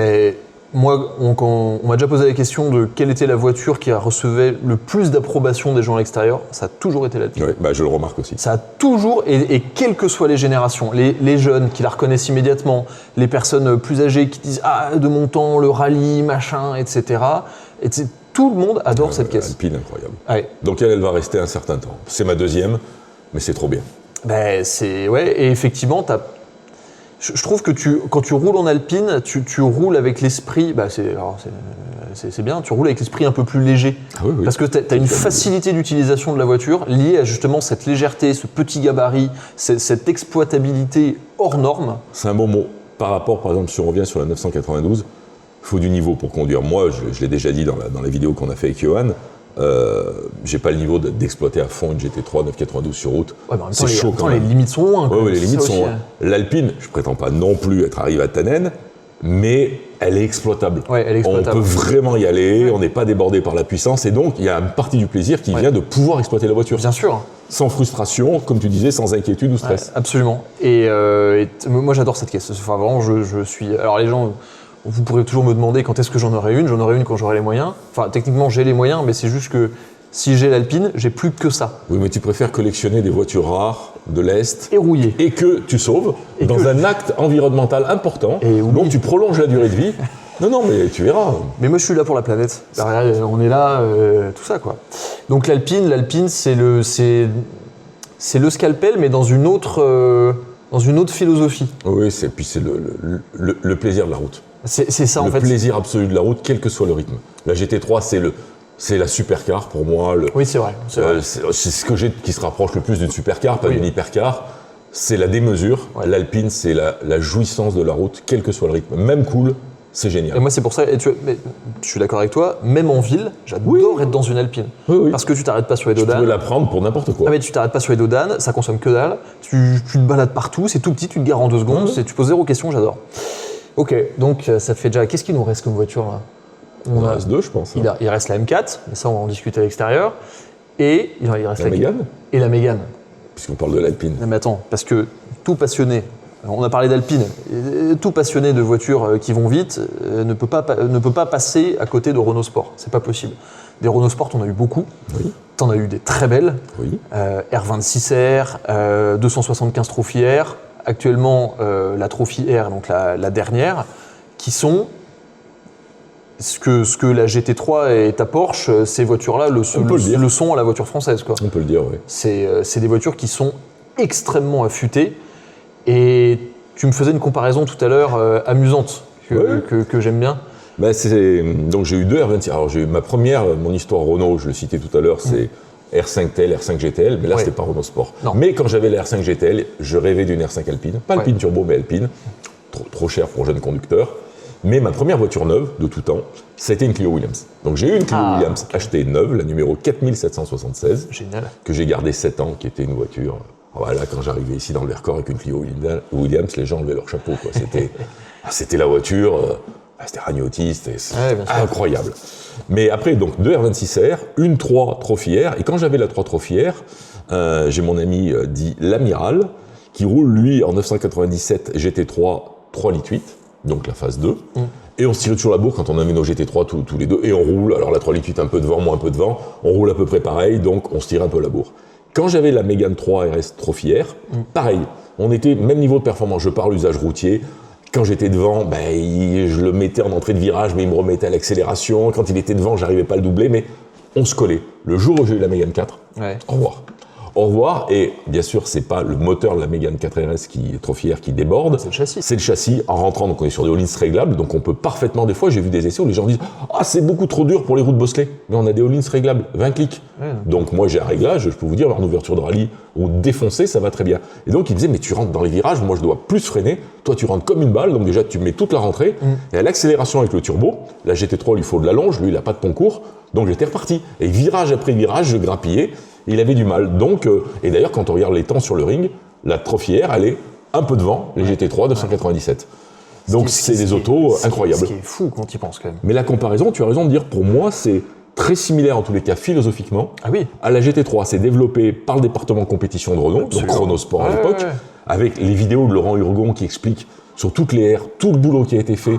Moi, on m'a déjà posé la question de quelle était la voiture qui a recevait le plus d'approbation des gens à l'extérieur. Ça a toujours été l'Alpine. Oui, je le remarque aussi. Ça a toujours, et quelles que soient les générations, les jeunes qui la reconnaissent immédiatement, les personnes plus âgées qui disent « Ah, de mon temps, le rallye, machin, etc. » Tout le monde adore cette caisse. Alpine, incroyable. Ouais. Donc elle va rester un certain temps. C'est ma deuxième, mais c'est trop bien. Et effectivement, je trouve que quand tu roules en Alpine, tu roules avec l'esprit, c'est bien, tu roules avec l'esprit un peu plus léger. Ah oui. Parce que tu as une facilité d'utilisation de la voiture liée à justement cette légèreté, ce petit gabarit, cette exploitabilité hors norme. C'est un bon mot. Par rapport, par exemple, si on revient sur la 992, il faut du niveau pour conduire. Moi, je l'ai déjà dit dans la vidéo qu'on a fait avec Johan, j'ai pas le niveau d'exploiter à fond une GT3 992 sur route. Ouais, c'est chaud quand même. Les limites sont loin. Ouais, les limites sont loin. L'Alpine, je prétends pas non plus être arrivé à Tannen, mais elle est exploitable. Ouais, elle est exploitable. On peut vraiment y aller, on n'est pas débordé par la puissance, et donc il y a une partie du plaisir qui vient de pouvoir exploiter la voiture. Bien sûr. Sans frustration, comme tu disais, sans inquiétude ou stress. Ouais, absolument. Et moi j'adore cette caisse. Enfin vraiment, je suis. Alors les gens. Vous pourrez toujours me demander quand est-ce que j'en aurai une. J'en aurai une quand j'aurai les moyens. Enfin, techniquement, j'ai les moyens, mais c'est juste que si j'ai l'Alpine, j'ai plus que ça. Oui, mais tu préfères collectionner des voitures rares de l'Est. Et rouillées. Et que tu sauves dans un acte environnemental important. Et donc tu prolonges la durée de vie. Non, mais tu verras. Mais moi, je suis là pour la planète. On est là, tout ça, quoi. Donc l'Alpine, c'est le scalpel, mais dans une autre philosophie. Oui, puis c'est le plaisir de la route. C'est ça, en fait. Le plaisir absolu de la route, quel que soit le rythme. La GT3, c'est la supercar pour moi. Oui, c'est vrai. C'est ce que j'ai qui se rapproche le plus d'une supercar, pas d'une hypercar. C'est la démesure. Ouais. L'Alpine, c'est la jouissance de la route, quel que soit le rythme. Même cool, c'est génial. Et moi, c'est pour ça, je suis d'accord avec toi, même en ville, j'adore être dans une Alpine. Oui. Parce que tu t'arrêtes pas sur les dodanes. Tu peux la prendre pour n'importe quoi. Ah, mais tu t'arrêtes pas sur les dodanes, ça consomme que dalle. Tu te balades partout, c'est tout petit, tu te gares en 2 secondes, tu poses 0 question, j'adore. Ok, donc ça fait déjà. Qu'est-ce qu'il nous reste comme voiture là ? Il reste 2, je pense. Il reste la M4, mais ça on va en discuter à l'extérieur. Et il reste la Mégane. Et la Mégane. puisqu'on parle de l'Alpine. Non mais attends, parce que tout passionné, on a parlé d'Alpine, et tout passionné de voitures qui vont vite ne peut pas passer à côté de Renault Sport, c'est pas possible. Des Renault Sport, on a eu beaucoup, Oui. t'en as eu des très belles, Oui. R26R, 275 Trophy R, actuellement la Trophy R, donc la dernière, qui sont ce que la GT3 et ta Porsche, ces voitures-là, le sont à la voiture française, quoi. On peut le dire, oui. C'est des voitures qui sont extrêmement affûtées. Et tu me faisais une comparaison tout à l'heure amusante que j'aime bien. Donc j'ai eu 2 R26. Alors j'ai eu mon histoire Renault, je le citais tout à l'heure, c'est R5TL, R5 GTL, mais là c'était pas Renault Sport. Non. Mais quand j'avais la R5 GTL, je rêvais d'une R5 Alpine. Pas Alpine Turbo, mais Alpine. Trop cher pour un jeune conducteur. Mais ma première voiture neuve de tout temps, c'était une Clio Williams. Donc j'ai eu une Clio Williams achetée neuve, la numéro 4776. Génial. Que j'ai gardée 7 ans, qui était une voiture. Voilà, quand j'arrivais ici dans le Vercors avec une Clio Williams, les gens enlevaient leur chapeau, quoi. C'était la voiture, c'était ragnotiste, incroyable. Mais après, donc 2 R26R, une 3 Trophy R, et quand j'avais la 3 Trophy R, j'ai mon ami dit l'Amiral, qui roule lui en 997 GT3 3,8 litres, donc la phase 2. Et on se tirait toujours la bourre quand on avait nos GT3 tous les deux, et on roule, alors la 3,8 litres un peu devant, moi un peu devant, on roule à peu près pareil, donc on se tire un peu la bourre. Quand j'avais la Mégane 3 RS Trophy R, pareil, on était même niveau de performance, je parle usage routier. Quand j'étais devant, je le mettais en entrée de virage, mais il me remettait à l'accélération. Quand il était devant, j'arrivais pas à le doubler, mais on se collait. Le jour où j'ai eu la Mégane 4, au revoir. Au revoir, et bien sûr, c'est pas le moteur de la Mégane 4 RS Trophy R qui déborde. C'est le châssis. C'est le châssis. En rentrant, donc on est sur des all-ins réglables, donc on peut parfaitement, des fois, j'ai vu des essais où les gens disent « Ah, c'est beaucoup trop dur pour les routes bosselées. » Mais on a des all-ins réglables, 20 clics. Donc moi, j'ai un réglage, je peux vous dire, en ouverture de rallye ou défoncée, ça va très bien. Et donc, il me disait « Mais tu rentres dans les virages, moi, je dois plus freiner. Toi, tu rentres comme une balle, donc déjà, tu mets toute la rentrée. Et à l'accélération avec le turbo, la GT3, il lui faut de la longe, lui, il a pas de pont court. Donc j'étais reparti. Et virage après virage, je grappillais. Il avait du mal. Donc, et d'ailleurs, quand on regarde les temps sur le ring, la Trophy R, elle est un peu devant les GT3 997. Donc, c'est des autos incroyables. Ce qui est fou quand tu y penses quand même. Mais la comparaison, tu as raison de dire, pour moi, c'est très similaire en tous les cas philosophiquement à la GT3. C'est développé par le département compétition de Renault, donc Renault Sport à l'époque, avec les vidéos de Laurent Hurgon qui expliquent sur toutes les R, tout le boulot qui a été fait.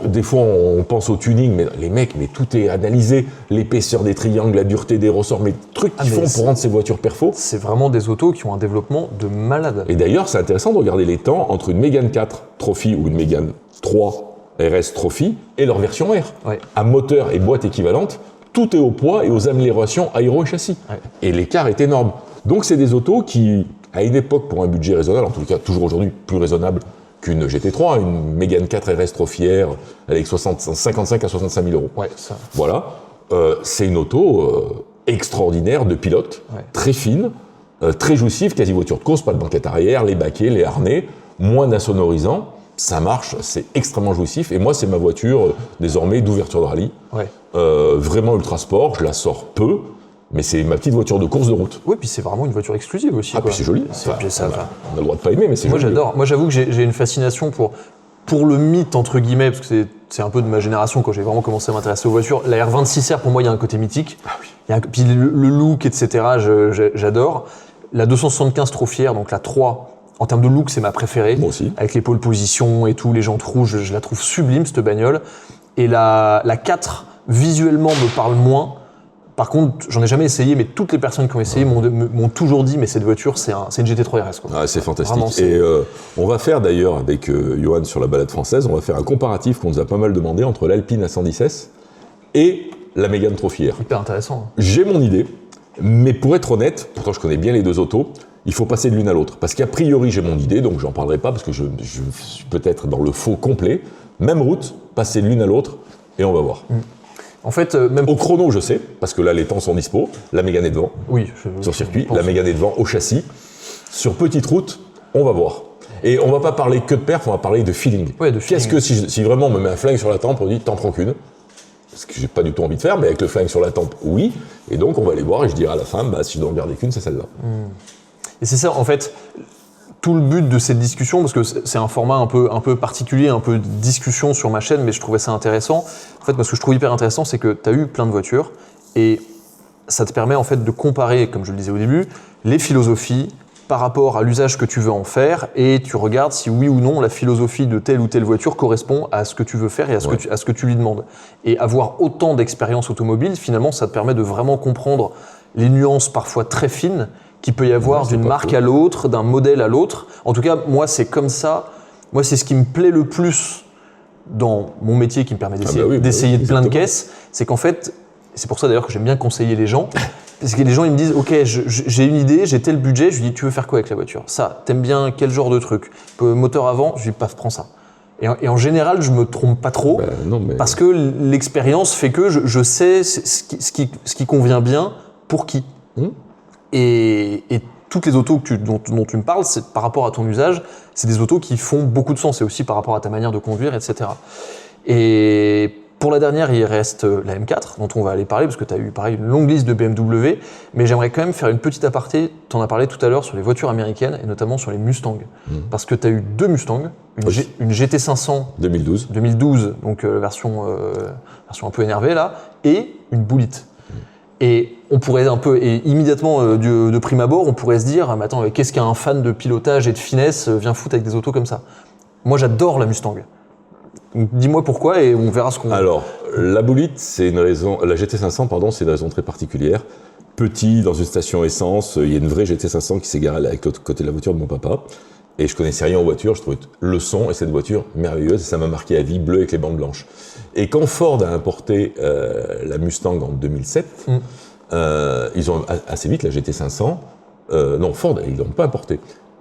Des fois, on pense au tuning, mais les mecs, tout est analysé. L'épaisseur des triangles, la dureté des ressorts, mais trucs qu'ils font pour rendre ces voitures perfo. C'est vraiment des autos qui ont un développement de malade. Et d'ailleurs, c'est intéressant de regarder les temps entre une Mégane 4 Trophy ou une Mégane 3 RS Trophy et leur version R. À moteur et boîte équivalente, tout est au poids et aux améliorations aéro et châssis. Et l'écart est énorme. Donc, c'est des autos qui, à une époque, pour un budget raisonnable, en tout cas toujours aujourd'hui plus raisonnable, qu'une GT3, une Mégane 4 RS Trophy R avec 55 à 65 000 euros. Voilà, c'est une auto extraordinaire de pilote, très fine, très jouissive, quasi voiture de course, pas de banquette arrière, les baquets, les harnais, moins d'insonorisants, ça marche, c'est extrêmement jouissif. Et moi, c'est ma voiture désormais d'ouverture de rallye, vraiment ultra sport, je la sors peu. Mais c'est ma petite voiture de course de route. Oui, puis c'est vraiment une voiture exclusive aussi. Puis c'est joli. On a le droit de pas aimer, mais c'est joli. Moi j'adore. Moi j'avoue que j'ai une fascination pour le mythe, entre guillemets, parce que c'est un peu de ma génération quand j'ai vraiment commencé à m'intéresser aux voitures. La R26R, pour moi, il y a un côté mythique. Puis le look, etc., j'adore. La 275 Trophy R, donc la 3, en termes de look, c'est ma préférée. Moi aussi. Avec les pole positions et tout, les jantes rouges, je la trouve sublime, cette bagnole. Et la 4, visuellement, me parle moins. Par contre, j'en ai jamais essayé, mais toutes les personnes qui ont essayé m'ont toujours dit, mais cette voiture, c'est une GT3 RS. C'est fantastique. Vraiment, et on va faire d'ailleurs, avec Johan sur la balade française, on va faire un comparatif qu'on nous a pas mal demandé entre l'Alpine A110S et la Mégane Trophy R. Hyper intéressant. J'ai mon idée, mais pour être honnête, pourtant je connais bien les deux autos, il faut passer de l'une à l'autre. Parce qu'a priori, j'ai mon idée, donc j'en parlerai pas, parce que je suis peut-être dans le faux complet. Même route, passer de l'une à l'autre, et on va voir. En fait, même au chrono, je sais, parce que là, les temps sont dispo. La Mégane est devant. Sur circuit. La Mégane est devant au châssis. Sur petite route, on va voir. Et on va pas parler que de perf, on va parler de feeling. Qu'est-ce que si vraiment on me met un flingue sur la tempe, on dit t'en prends qu'une. Ce que j'ai pas du tout envie de faire, mais avec le flingue sur la tempe, oui. Et donc on va aller voir et je dirai à la fin, si je dois en garder qu'une, c'est celle-là. Et c'est ça, en fait. Tout le but de cette discussion, parce que c'est un format un peu particulier, un peu de discussion sur ma chaîne, mais je trouvais ça intéressant. En fait, parce que je trouve hyper intéressant, c'est que tu as eu plein de voitures et ça te permet en fait de comparer, comme je le disais au début, les philosophies par rapport à l'usage que tu veux en faire et tu regardes si oui ou non la philosophie de telle ou telle voiture correspond à ce que tu veux faire et à ce que tu lui demandes. Et avoir autant d'expérience automobile, finalement, ça te permet de vraiment comprendre les nuances parfois très fines qu'il peut y avoir d'une marque à l'autre, d'un modèle à l'autre. En tout cas, moi, c'est comme ça. Moi, c'est ce qui me plaît le plus dans mon métier qui me permet d'essayer plein de caisses. C'est qu'en fait, c'est pour ça d'ailleurs que j'aime bien conseiller les gens. Parce que les gens, ils me disent, ok, j'ai une idée, j'ai tel budget, je lui dis, tu veux faire quoi avec la voiture? Ça, t'aimes bien quel genre de truc? Moteur avant, je lui dis, paf, prends ça. Et en général, je me trompe pas trop, parce que l'expérience fait que je sais ce qui convient bien pour qui. Et toutes les autos dont tu me parles, c'est par rapport à ton usage, c'est des autos qui font beaucoup de sens, et aussi par rapport à ta manière de conduire, etc. Et pour la dernière, il reste la M4, dont on va aller parler, parce que tu as eu pareil une longue liste de BMW, mais j'aimerais quand même faire une petite aparté, tu en as parlé tout à l'heure sur les voitures américaines, et notamment sur les Mustangs. Parce que tu as eu 2 Mustangs, une GT500 2012, donc version un peu énervée là, et une Bullitt. Et on pourrait immédiatement de prime abord, on pourrait se dire, mais attends, qu'est-ce qu'un fan de pilotage et de finesse vient foutre avec des autos comme ça? Moi, j'adore la Mustang. Donc, dis-moi pourquoi et on verra ce qu'on... Alors, la Bullitt, c'est une raison... La GT500, pardon, c'est une raison très particulière. Petit, dans une station essence, il y a une vraie GT500 qui s'est garée avec l'autre côté de la voiture de mon papa. Et je connaissais rien aux voitures, je trouvais le son et cette voiture merveilleuse. Et ça m'a marqué à vie, bleu avec les bandes blanches. Et quand Ford a importé la Mustang en 2007, ils ont assez vite la GT500... non, Ford, ils l'ont pas importé.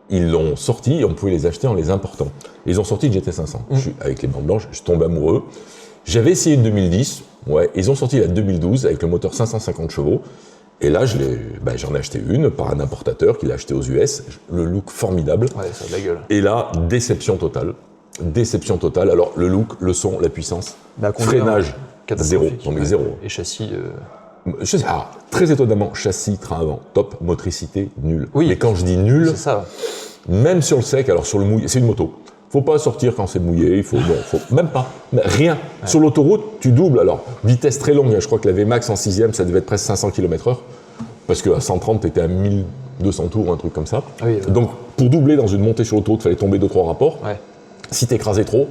Ils l'ont sorti et on pouvait les acheter en les important. Ils ont sorti une GT500. Avec les bandes blanches, je tombe amoureux. J'avais essayé une 2010, ils ont sorti la 2012 avec le moteur 550 chevaux. Et là, j'en ai acheté une par un importateur qui l'a acheté aux US. Le look formidable. Ouais, ça a de la gueule. Et là, déception totale. Déception totale. Alors, le look, le son, la puissance, freinage, zéro. Zéro. Et châssis... très étonnamment, châssis, train avant, top, motricité, nul. Oui, mais quand je dis nul, c'est ça. Même sur le sec, alors sur le mouillé, c'est une moto. Faut pas sortir quand c'est mouillé, faut même pas, rien. Ouais. Sur l'autoroute, tu doubles, alors vitesse très longue, je crois que la VMAX en 6ème, ça devait être presque 500 km/h, parce qu'à 130, t'étais à 1200 tours, un truc comme ça. Oui, donc pour doubler dans une montée sur l'autoroute, il fallait tomber 2-3 rapports. Ouais. Si t'écrasais trop,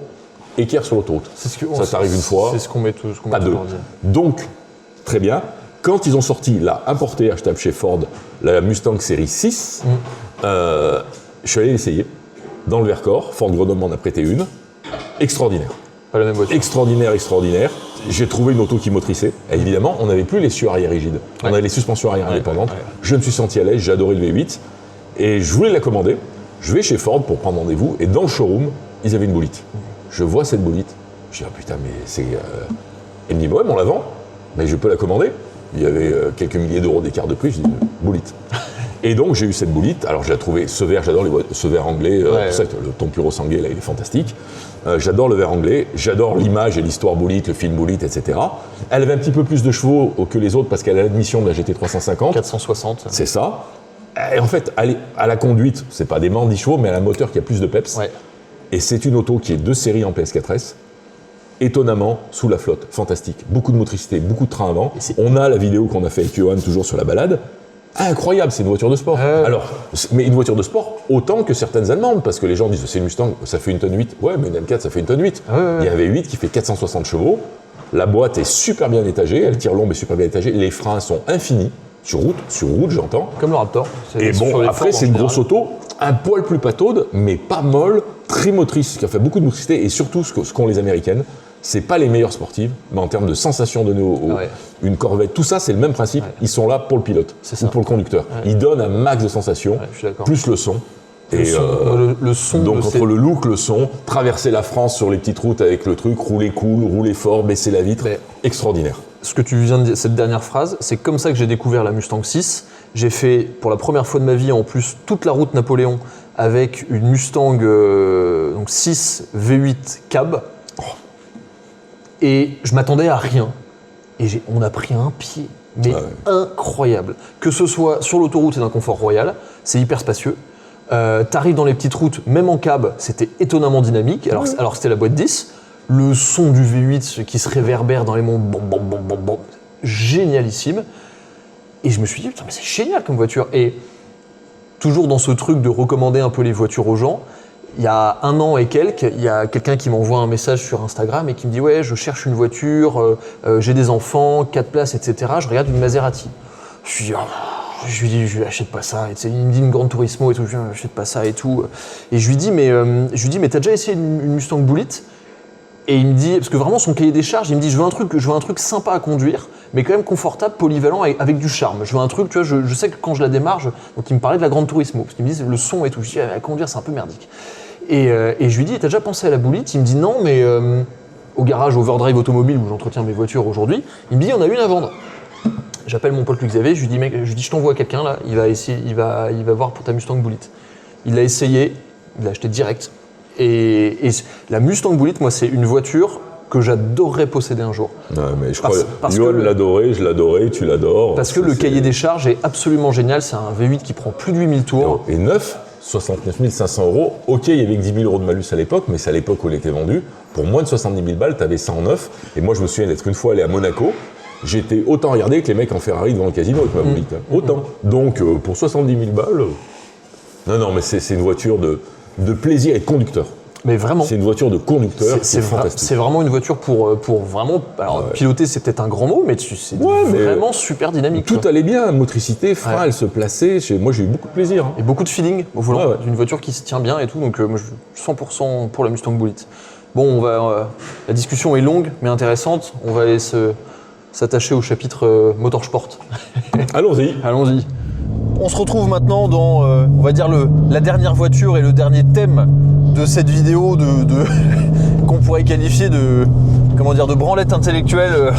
équerre sur l'autoroute. Ça t'arrive une fois. C'est ce qu'on met tout. Pas deux. Donc, très bien. Quand ils ont sorti la importée achetable chez Ford, la Mustang série 6, je suis allé l'essayer dans le Vercors. Ford Grenoble m'en a prêté une. Extraordinaire. Pas la même voiture. Extraordinaire. J'ai trouvé une auto qui motrissait. Et évidemment, on n'avait plus les cieux arrière rigides. On avait les suspensions arrière indépendantes. Ouais. Je me suis senti à l'aise, j'ai adoré le V8. Et je voulais la commander. Je vais chez Ford pour prendre rendez-vous. Et dans le showroom, ils avaient une Bullitt. Je vois cette Bullitt. Je dis, putain, mais c'est... Elle me dit, on la vend. Mais je peux la commander. Il y avait quelques milliers d'euros d'écart de prix, je dis Bullitt. Et donc j'ai eu cette Bullitt, alors j'ai trouvé ce verre, j'adore ce verre anglais, le ton puro sangué là il est fantastique. J'adore le verre anglais, j'adore l'image et l'histoire Bullitt, le film Bullitt, etc. Elle avait un petit peu plus de chevaux que les autres parce qu'elle a l'admission de la GT350. 460. C'est ça. Et en fait, à la conduite, c'est pas des 10 chevaux, mais elle a un moteur qui a plus de peps. Ouais. Et c'est une auto qui est de série en PS4S. Étonnamment, sous la flotte, fantastique. Beaucoup de motricité, beaucoup de train avant. On a la vidéo qu'on a fait avec Johan, toujours sur la balade. Incroyable, c'est une voiture de sport. Alors, mais une voiture de sport autant que certaines allemandes, parce que les gens disent c'est une Mustang, ça fait 1,8 tonne. Ouais, mais une M4, ça fait 1,8 tonne. Il y avait 8 qui fait 460 chevaux. La boîte est super bien étagée, elle tire l'ombre est super bien étagée. Les freins sont infinis. Sur route, j'entends. Comme le Raptor. Et bon, après, c'est une grosse auto, un poil plus pataude, mais pas molle, très motrice, qui a fait beaucoup de motricité, et surtout ce qu'ont les Américaines, c'est pas les meilleures sportives, mais en termes de sensations données une Corvette, tout ça, c'est le même principe. Ouais. Ils sont là pour le pilote ou pour le conducteur. Ouais. Ils donnent un max de sensations, plus le son. Le son donc entre le look, le son, traverser la France sur les petites routes avec le truc, rouler cool, rouler fort, baisser la vitre, extraordinaire. Ce que tu viens de dire, cette dernière phrase, c'est comme ça que j'ai découvert la Mustang 6. J'ai fait pour la première fois de ma vie en plus toute la route Napoléon avec une Mustang 6 V8 cab. Et je m'attendais à rien. Et on a pris un pied, mais incroyable. Que ce soit sur l'autoroute, c'est d'un confort royal, c'est hyper spacieux. T'arrives dans les petites routes, même en cab, c'était étonnamment dynamique. Alors c'était la boîte 10. Le son du V8 qui se réverbère dans les monts, génialissime. Et je me suis dit, putain, mais c'est génial comme voiture. Et toujours dans ce truc de recommander un peu les voitures aux gens, il y a 1 an et quelques, il y a quelqu'un qui m'envoie un message sur Instagram et qui me dit « Ouais, je cherche une voiture, j'ai des enfants, 4 places, etc. Je regarde une Maserati. » Je lui dis, je lui achète pas ça. Et il me dit une Gran Turismo et tout, je lui achète pas ça et tout. Et je lui dis, mais t'as déjà essayé une Mustang Bullitt ? Et il me dit, parce que vraiment son cahier des charges, il me dit, je veux un truc sympa à conduire, mais quand même confortable, polyvalent, avec du charme. Je veux un truc, tu vois, je sais que quand je la démarre, donc il me parlait de la Gran Turismo, parce qu'il me dit le son et tout. Je dis, à conduire, c'est un peu merdique. Et je lui dis, t'as déjà pensé à la Bullitt ? Il me dit, non, mais au garage Overdrive Automobile où j'entretiens mes voitures aujourd'hui, il me dit, on a une à vendre. J'appelle mon pote Luc Xavier, je lui dis, mec, je t'envoie quelqu'un là, il va voir pour ta Mustang Bullitt. Il l'a essayé, il l'a acheté direct. Et la Mustang Bullitt, moi, c'est une voiture que j'adorerais posséder un jour. Ouais, mais je crois que Johan l'adorait, je l'adorais, tu l'adores. Parce que le cahier des charges est absolument génial, c'est un V8 qui prend plus de 8000 tours. Et neuf, 69 500 €. Ok, il y avait que 10 000 € de malus à l'époque, mais c'est à l'époque où il était vendu. Pour moins de 70 000 balles, t'avais ça en neuf. Et moi, je me souviens d'être une fois allé à Monaco. J'étais autant regardé que les mecs en Ferrari devant le casino avec ma Bullitt. Autant. Donc, pour 70 000 balles... Non, mais c'est une voiture de plaisir et de conducteur. Mais vraiment. C'est une voiture de conducteur, c'est fantastique. C'est vraiment une voiture pour vraiment... Alors, piloter, c'est peut-être un grand mot, mais c'est vraiment super dynamique. Tout allait bien, motricité, frein, elle se plaçait. Moi, j'ai eu beaucoup de plaisir. Et beaucoup de feeling au volant. Une voiture qui se tient bien et tout, donc moi, je suis 100% pour la Mustang Bullitt. Bon, la discussion est longue, mais intéressante. On va aller s'attacher au chapitre motorsport. Allons-y. Allons-y. On se retrouve maintenant dans, on va dire, la dernière voiture et le dernier thème de cette vidéo qu'on pourrait qualifier de branlette intellectuelle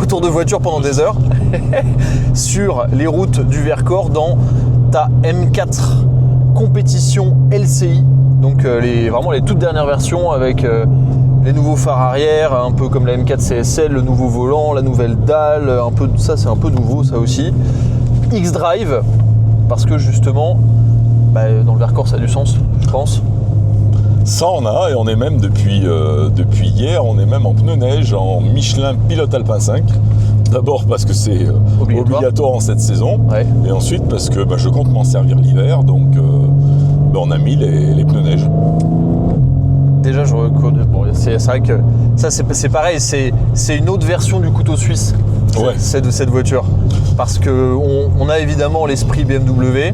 autour de voitures pendant des heures sur les routes du Vercors dans ta M4 compétition LCI. Donc vraiment les toutes dernières versions avec les nouveaux phares arrière, un peu comme la M4 CSL, le nouveau volant, la nouvelle dalle, un peu ça c'est un peu nouveau ça aussi. X-Drive, parce que justement, dans le Vercors ça a du sens, je pense. Ça on a, et on est même depuis hier, on est même en pneu neige, en Michelin Pilote Alpin 5. D'abord parce que c'est obligatoire en cette saison, et ensuite parce que je compte m'en servir l'hiver, donc on a mis les pneus neige. Déjà, c'est vrai que ça c'est pareil, c'est une autre version du couteau suisse, cette voiture. Parce qu'on a évidemment l'esprit BMW.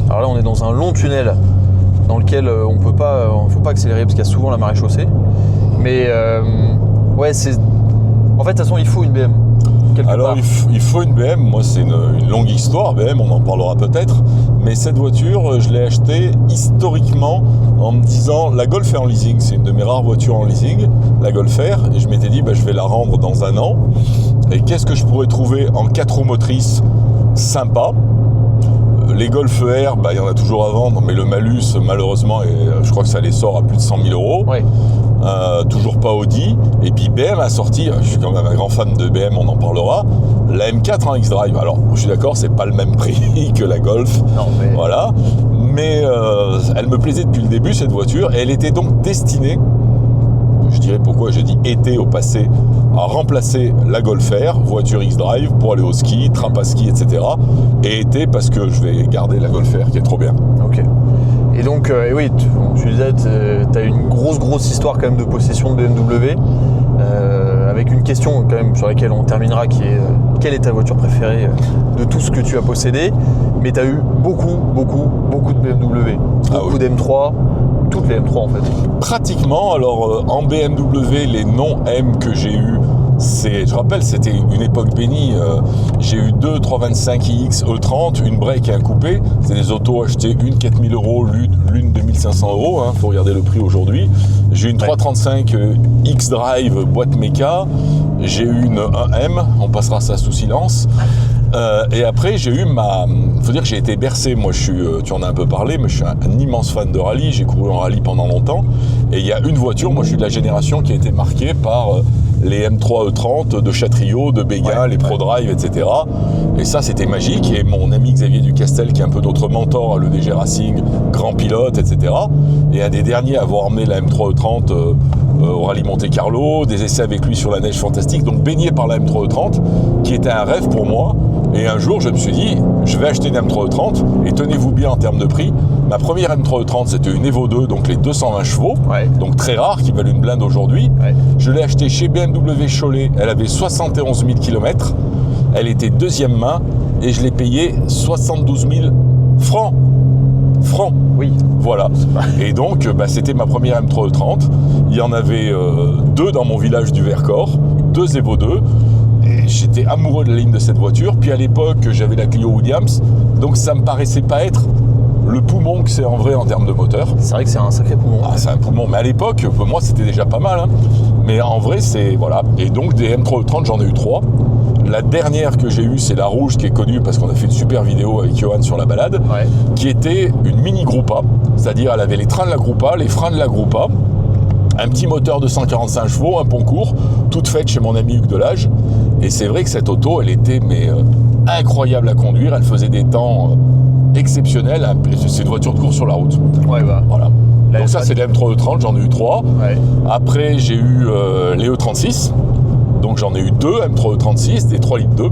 Alors là, on est dans un long tunnel dans lequel on faut pas accélérer parce qu'il y a souvent la marée chaussée. Mais en fait, de toute façon, il faut une BM. Alors il faut une BM, moi c'est une longue histoire, BM on en parlera peut-être, mais cette voiture je l'ai achetée historiquement en me disant la Golf R en leasing, c'est une de mes rares voitures en leasing, la Golf R, et je m'étais dit je vais la rendre dans 1 an, et qu'est-ce que je pourrais trouver en 4 roues motrices sympa. Les Golf R, il y en a toujours à vendre, mais le malus malheureusement, je crois que ça les sort à plus de 100 000 €. Ouais. Toujours pas Audi. Et puis BM a sorti, je suis quand même un grand fan de BM, on en parlera, la M4 en X-Drive. Alors je suis d'accord, c'est pas le même prix que la Golf. Non, mais... Voilà. Mais elle me plaisait depuis le début cette voiture, et elle était donc destinée, je dirais pourquoi j'ai dit été au passé, à remplacer la Golf R, voiture X-Drive, pour aller au ski, trap à ski, etc. Et été parce que je vais garder la Golf R qui est trop bien. Ok. Et donc, oui, tu disais, tu as une grosse histoire quand même de possession de BMW, avec une question quand même sur laquelle on terminera qui est quelle est ta voiture préférée de tout ce que tu as possédé, mais tu as eu beaucoup de BMW, beaucoup de M3, toutes les M3 en fait. Pratiquement, alors en BMW, les non-M que j'ai eu, je rappelle, c'était une époque bénie. J'ai eu 2 325iX E30, une break et un coupé. C'est des autos achetées, une 4 000 €, l'une 2 500 €. Faut regarder le prix aujourd'hui. J'ai eu une 335 X-Drive boîte méca. J'ai eu une 1M, on passera ça sous silence. Et après, j'ai eu faut dire que j'ai été bercé. Moi, tu en as un peu parlé, mais je suis un immense fan de rallye. J'ai couru en rallye pendant longtemps. Et il y a une voiture, moi, je suis de la génération qui a été marquée par les M3 E30 de Chatriot, de Béguin, les ProDrive, etc. Et ça, c'était magique. Et mon ami Xavier Ducastel, qui est un peu notre mentor à l'EDG Racing, grand pilote, etc. Et un des derniers à avoir emmené la M3 E30 au rallye Monte-Carlo, des essais avec lui sur la neige fantastique. Donc baigné par la M3 E30, qui était un rêve pour moi. Et un jour, je me suis dit, je vais acheter une M3E30, et tenez-vous bien en termes de prix, ma première M3E30, c'était une Evo 2, donc les 220 chevaux, donc très rare, qui valent une blinde aujourd'hui. Je l'ai achetée chez BMW Cholet, elle avait 71 000 km, elle était deuxième main, et je l'ai payée 72 000 francs. Oui. Voilà. Et donc, c'était ma première M3E30. Il y en avait 2 dans mon village du Vercors, 2 Evo 2. Et j'étais amoureux de la ligne de cette voiture. Puis à l'époque, j'avais la Clio Williams. Donc ça me paraissait pas être le poumon que c'est en vrai en termes de moteur. C'est vrai que c'est un sacré poumon. Ah, c'est un poumon. Mais à l'époque, pour moi, c'était déjà pas mal. Hein. Mais en vrai, c'est... Voilà. Et donc, des M3E30, j'en ai eu 3. La dernière que j'ai eue, c'est la rouge, qui est connue parce qu'on a fait une super vidéo avec Johan sur la balade, qui était une mini Gruppa. C'est-à-dire, elle avait les trains de la Gruppa, les freins de la Gruppa, un petit moteur de 145 chevaux, un pont court, toute faite chez mon ami Hugues Delage. Et c'est vrai que cette auto, elle était incroyable à conduire. Elle faisait des temps exceptionnels. C'est une voiture de course sur la route. Voilà. Donc ça, c'est les M3E30, j'en ai eu 3. Après, j'ai eu les E36. Donc j'en ai eu 2 M3E36, des 3 litres 2.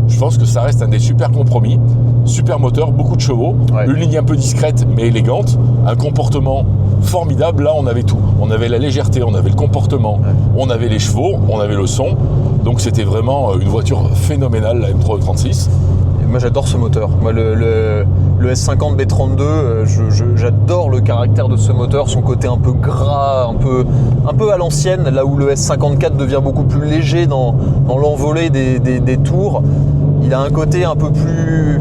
Je pense que ça reste un des super compromis. Super moteur, beaucoup de chevaux, une ligne un peu discrète mais élégante, un comportement formidable. Là, on avait tout. On avait la légèreté, on avait le comportement, on avait les chevaux, on avait le son. Donc c'était vraiment une voiture phénoménale, la M3E36. Moi j'adore ce moteur. Moi le S50 B32, j'adore le caractère de ce moteur, son côté un peu gras, un peu à l'ancienne, là où le S54 devient beaucoup plus léger dans l'envolée des tours. Il a un côté un peu plus...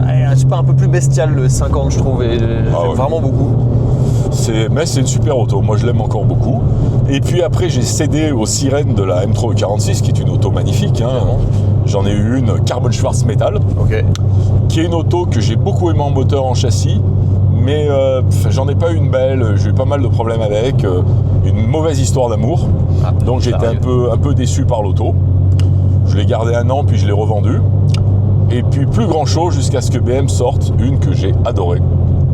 je sais pas, un peu plus bestial le S50 je trouve, et j'aime vraiment beaucoup. Mais c'est une super auto, moi je l'aime encore beaucoup. Et puis après j'ai cédé aux sirènes de la M3E46 qui est une auto magnifique. J'en ai eu une Carbon Schwarz Metal, qui est une auto que j'ai beaucoup aimé en moteur, en châssis, mais j'en ai pas eu une belle, j'ai eu pas mal de problèmes avec, une mauvaise histoire d'amour, donc j'étais un peu déçu par l'auto. Je l'ai gardé 1 an puis je l'ai revendu, et puis plus grand chose jusqu'à ce que BM sorte une que j'ai adorée,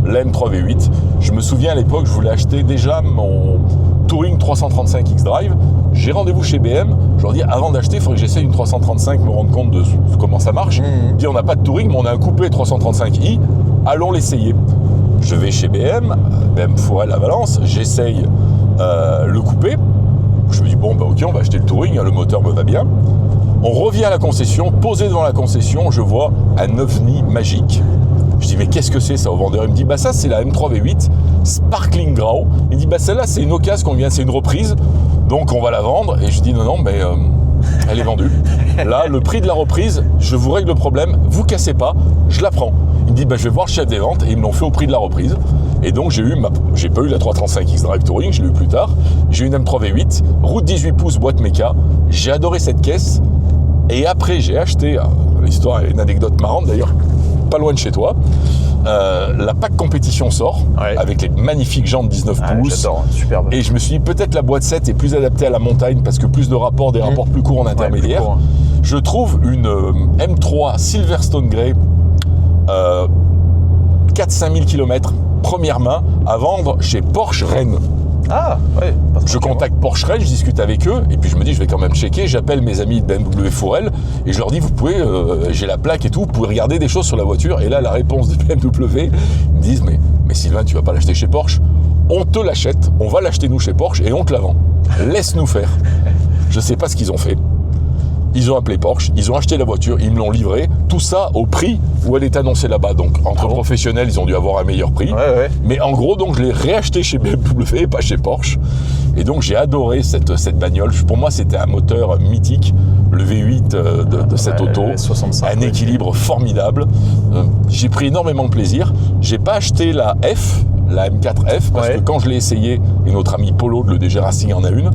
la M3 V8. Je me souviens à l'époque, je voulais acheter déjà mon Touring 335 X-Drive. J'ai rendez-vous chez BM, je leur dis avant d'acheter, il faudrait que j'essaye une 335, me rendre compte de comment ça marche. Ils disent on n'a pas de Touring, mais on a un coupé 335i, allons l'essayer. Je vais chez BM Forel à Valence, j'essaye le coupé. Je me dis ok, on va acheter le Touring, le moteur me va bien. On revient à la concession, posé devant la concession, je vois un ovni magique. Je dis mais qu'est-ce que c'est ça au vendeur? Il me dit ça c'est la M3 V8 Sparkling Grau. Il me dit celle-là c'est une occasion c'est une reprise, donc on va la vendre. Et je dis non mais elle est vendue. Là le prix de la reprise, je vous règle le problème, vous cassez pas, je la prends. Il me dit je vais voir le chef des ventes, et ils me l'ont fait au prix de la reprise. Et donc j'ai pas eu la 335 X-Drive Touring, je l'ai eu plus tard. J'ai eu une M3 V8, route 18 pouces, boîte méca. J'ai adoré cette caisse. Et après j'ai acheté, l'histoire est une anecdote marrante d'ailleurs, pas loin de chez toi, la PAC compétition sort avec les magnifiques jantes 19 pouces. J'adore, superbe. Et je me suis dit peut-être la boîte 7 est plus adaptée à la montagne parce que plus de rapports, des rapports plus courts en intermédiaire. Plus court. Je trouve une M3 Silverstone Grey 4-5 000 km première main à vendre chez Porsche Rennes. Je contacte Porsche Rennes, je discute avec eux, et puis je me dis je vais quand même checker, j'appelle mes amis de BMW Forel, et je leur dis vous pouvez, j'ai la plaque et tout, vous pouvez regarder des choses sur la voiture. Et là la réponse de BMW, ils me disent mais Sylvain tu vas pas l'acheter chez Porsche, on te l'achète, on va l'acheter nous chez Porsche et on te la vend, laisse-nous faire. Je sais pas ce qu'ils ont fait. Ils ont appelé Porsche, ils ont acheté la voiture, ils me l'ont livrée, tout ça au prix où elle est annoncée là-bas. Donc entre professionnels, ils ont dû avoir un meilleur prix. Mais en gros, donc je l'ai réacheté chez BMW et pas chez Porsche. Et donc j'ai adoré cette bagnole. Pour moi, c'était un moteur mythique, le V8 de cette auto. 65, un équilibre formidable. J'ai pris énormément de plaisir. J'ai pas acheté la F, la M4F, parce que quand je l'ai essayé, et notre ami Polo de l'EDG Racing en a une,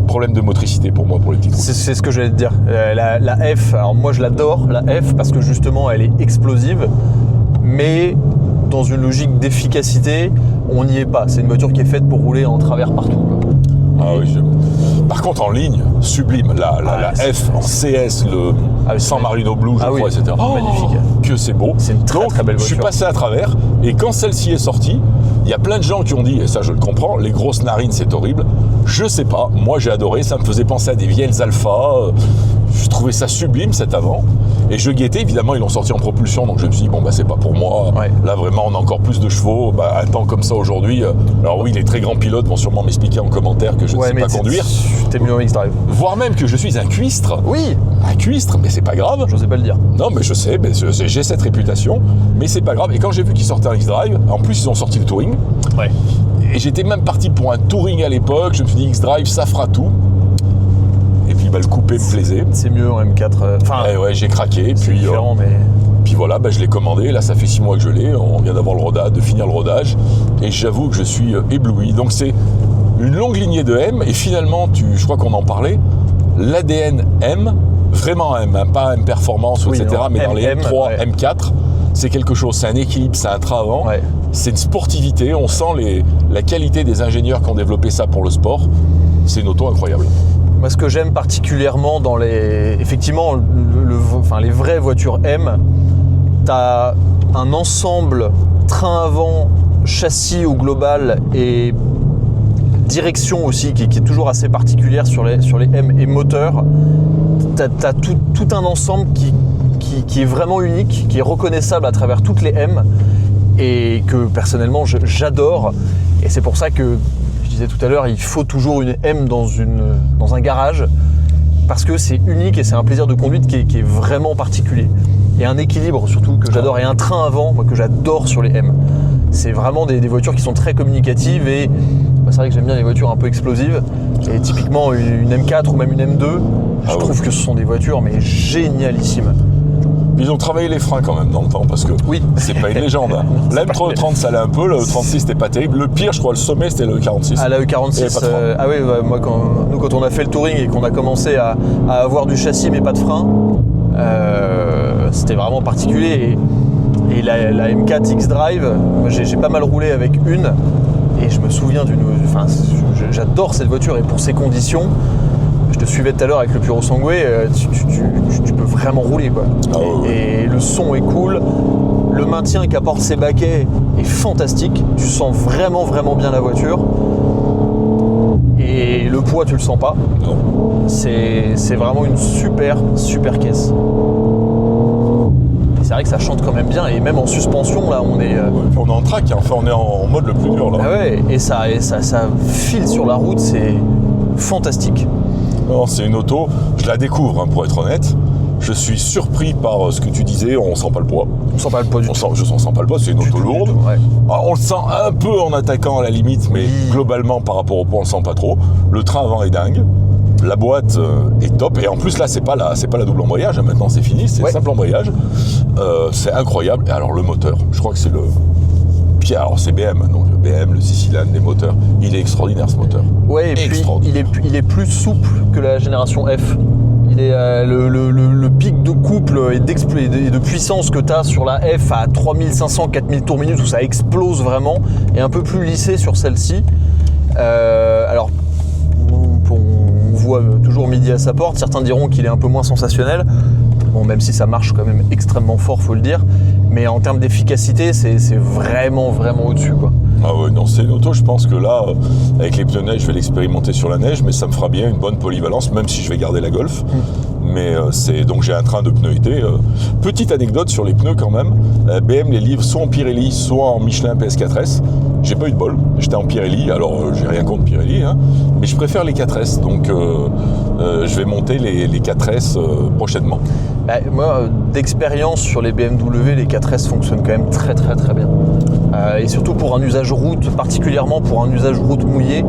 problème de motricité pour moi, pour les petites routes. C'est ce que j'allais te dire. La F, alors moi je l'adore, la F, parce que justement elle est explosive, mais dans une logique d'efficacité, on n'y est pas. C'est une voiture qui est faite pour rouler en travers partout. Par contre, en ligne, sublime. La F en CS, le San Marino Blue, je crois, etc. Magnifique. Que c'est beau. C'est une très belle voiture. Je suis passé à travers, et quand celle-ci est sortie, Il y a plein de gens qui ont dit, et ça je le comprends, les grosses narines c'est horrible. Je sais pas, moi j'ai adoré, ça me faisait penser à des vieilles Alpha. Je trouvais ça sublime cet avant. Et je guettais, évidemment ils l'ont sorti en propulsion, donc je me suis dit bon bah c'est pas pour moi. Ouais. Là vraiment on a encore plus de chevaux. Bah, un temps comme ça aujourd'hui, alors oui les très grands pilotes vont sûrement m'expliquer en commentaire que je ne sais pas conduire. T'es mieux en X-Drive. Voire même que je suis un cuistre. Oui. Un cuistre, mais c'est pas grave. J'osais pas le dire. Non, mais je sais, mais j'ai cette réputation, mais c'est pas grave. Et quand j'ai vu qu'ils sortaient un X-Drive, en plus ils ont sorti le Touring. Ouais. Et j'étais même parti pour un Touring à l'époque. Je me suis dit X-Drive, ça fera tout. Et puis bah, le coupé me plaisait. C'est mieux en M4. Enfin. Ouais, j'ai craqué. C'est puis différent, mais. Puis voilà, bah, je l'ai commandé. Là, ça fait 6 mois que je l'ai. On vient d'avoir le rodage, de finir le rodage. Et j'avoue que je suis ébloui. Donc c'est une longue lignée de M. Et finalement, je crois qu'on en parlait. L'ADN M, vraiment M, hein, pas M Performance, oui, etc. Non, mais dans les M3, ouais. M4, c'est quelque chose. C'est un équilibre, c'est un train avant. Ouais. C'est une sportivité. On sent la qualité des ingénieurs qui ont développé ça pour le sport. C'est une auto incroyable. Moi, ce que j'aime particulièrement dans effectivement, les vraies voitures M, t'as un ensemble train avant, châssis au global et direction aussi qui est toujours assez particulière sur les M et moteur. T'as tout un ensemble qui est vraiment unique, qui est reconnaissable à travers toutes les M et que personnellement j'adore. Et c'est pour ça que je disais tout à l'heure, il faut toujours une M dans un garage parce que c'est unique et c'est un plaisir de conduite qui est vraiment particulier. Et un équilibre surtout que j'adore et un train avant, moi que j'adore sur les M. C'est vraiment des voitures qui sont très communicatives et c'est vrai que j'aime bien les voitures un peu explosives. Et typiquement une M4 ou même une M2, je trouve que ce sont des voitures mais génialissimes. Ils ont travaillé les freins quand même dans le temps parce que oui. C'est pas une légende. Hein. La M330 ça allait un peu, le 36 c'était pas terrible. Le pire, je crois, le sommet c'était le 46. Ah, la E46, ah oui, moi quand on a fait le touring et qu'on a commencé à avoir du châssis mais pas de frein, c'était vraiment particulier. Et la M4 X-Drive, j'ai pas mal roulé avec une et je me souviens j'adore cette voiture et pour ces conditions. Je te suivais tout à l'heure avec le Puro Sangue, tu peux vraiment rouler quoi. Et le son est cool, le maintien qu'apporte ces baquets est fantastique, tu sens vraiment bien la voiture et le poids tu le sens pas. Non. C'est vraiment une super caisse. Et c'est vrai que ça chante quand même bien et même en suspension là on est en track, hein. Enfin on est en mode le plus dur là. Ah ouais, et ça file sur la route, c'est fantastique. Non, c'est une auto, je la découvre hein, pour être honnête. Je suis surpris par ce que tu disais, on sent pas le poids. On sent pas le poids du tout. Je sens pas le poids, c'est une auto lourde. Ouais. Alors, on le sent un peu en attaquant à la limite, mais globalement par rapport au poids on le sent pas trop. Le train avant est dingue. La boîte est top et en plus là c'est pas la double embrayage, hein. Maintenant c'est fini, c'est le simple embrayage. C'est incroyable. Et alors le moteur, je crois que c'est le Pierre. Alors c'est BM, donc le BM, le 6 cylindres, les moteurs, il est extraordinaire ce moteur. Ouais, et puis il est plus souple que la génération F. Il est le pic de couple et de puissance que tu as sur la F à 3500-4000 tours minute où ça explose vraiment est un peu plus lissé sur celle-ci. Alors on voit toujours midi à sa porte, certains diront qu'il est un peu moins sensationnel. Bon, même si ça marche quand même extrêmement fort, faut le dire. Mais en termes d'efficacité, c'est vraiment au-dessus, quoi. Ah ouais, non, c'est une auto, je pense que là, avec les pneus neige, je vais l'expérimenter sur la neige, mais ça me fera bien une bonne polyvalence, même si je vais garder la Golf. Mais donc j'ai un train de pneus été. Petite anecdote sur les pneus quand même, BM les livre soit en Pirelli, soit en Michelin PS4S. J'ai pas eu de bol, j'étais en Pirelli, alors j'ai rien contre Pirelli, hein, mais je préfère les 4S, donc je vais monter les 4S prochainement. Moi, d'expérience sur les BMW, les 4S fonctionnent quand même très bien. Et surtout pour un usage route, particulièrement pour un usage route mouillé,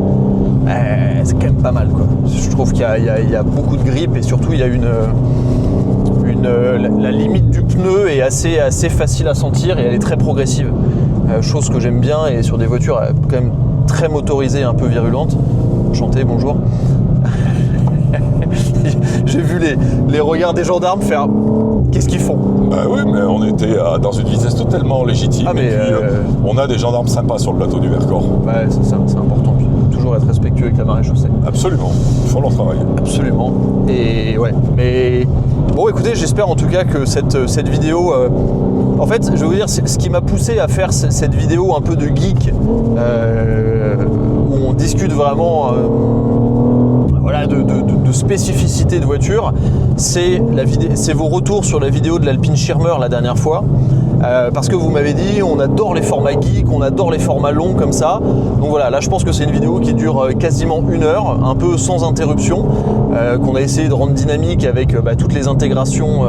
c'est quand même pas mal, quoi. Je trouve qu'il y a beaucoup de grip et surtout il y a la limite du pneu est assez facile à sentir et elle est très progressive. Chose que j'aime bien et sur des voitures quand même très motorisées, un peu virulentes. Enchanté, bonjour. J'ai vu les regards des gendarmes faire qu'est-ce qu'ils font. Bah oui, mais on était dans une vitesse totalement légitime. Ah, mais et puis, on a des gendarmes sympas sur le plateau du Vercors. Ouais, c'est important. Puis, toujours être respectueux avec la maréchaussée. Absolument, ils font leur travail. Absolument. Et ouais, mais bon, écoutez, j'espère en tout cas que cette vidéo... En fait, je veux dire, ce qui m'a poussé à faire cette vidéo un peu de geek, où on discute vraiment voilà, de spécificité de voiture, c'est vos retours sur la vidéo de l'Alpine Schirmer la dernière fois. Parce que vous m'avez dit, on adore les formats geek, on adore les formats longs comme ça. Donc voilà, là je pense que c'est une vidéo qui dure quasiment 1 heure, un peu sans interruption, qu'on a essayé de rendre dynamique avec toutes les intégrations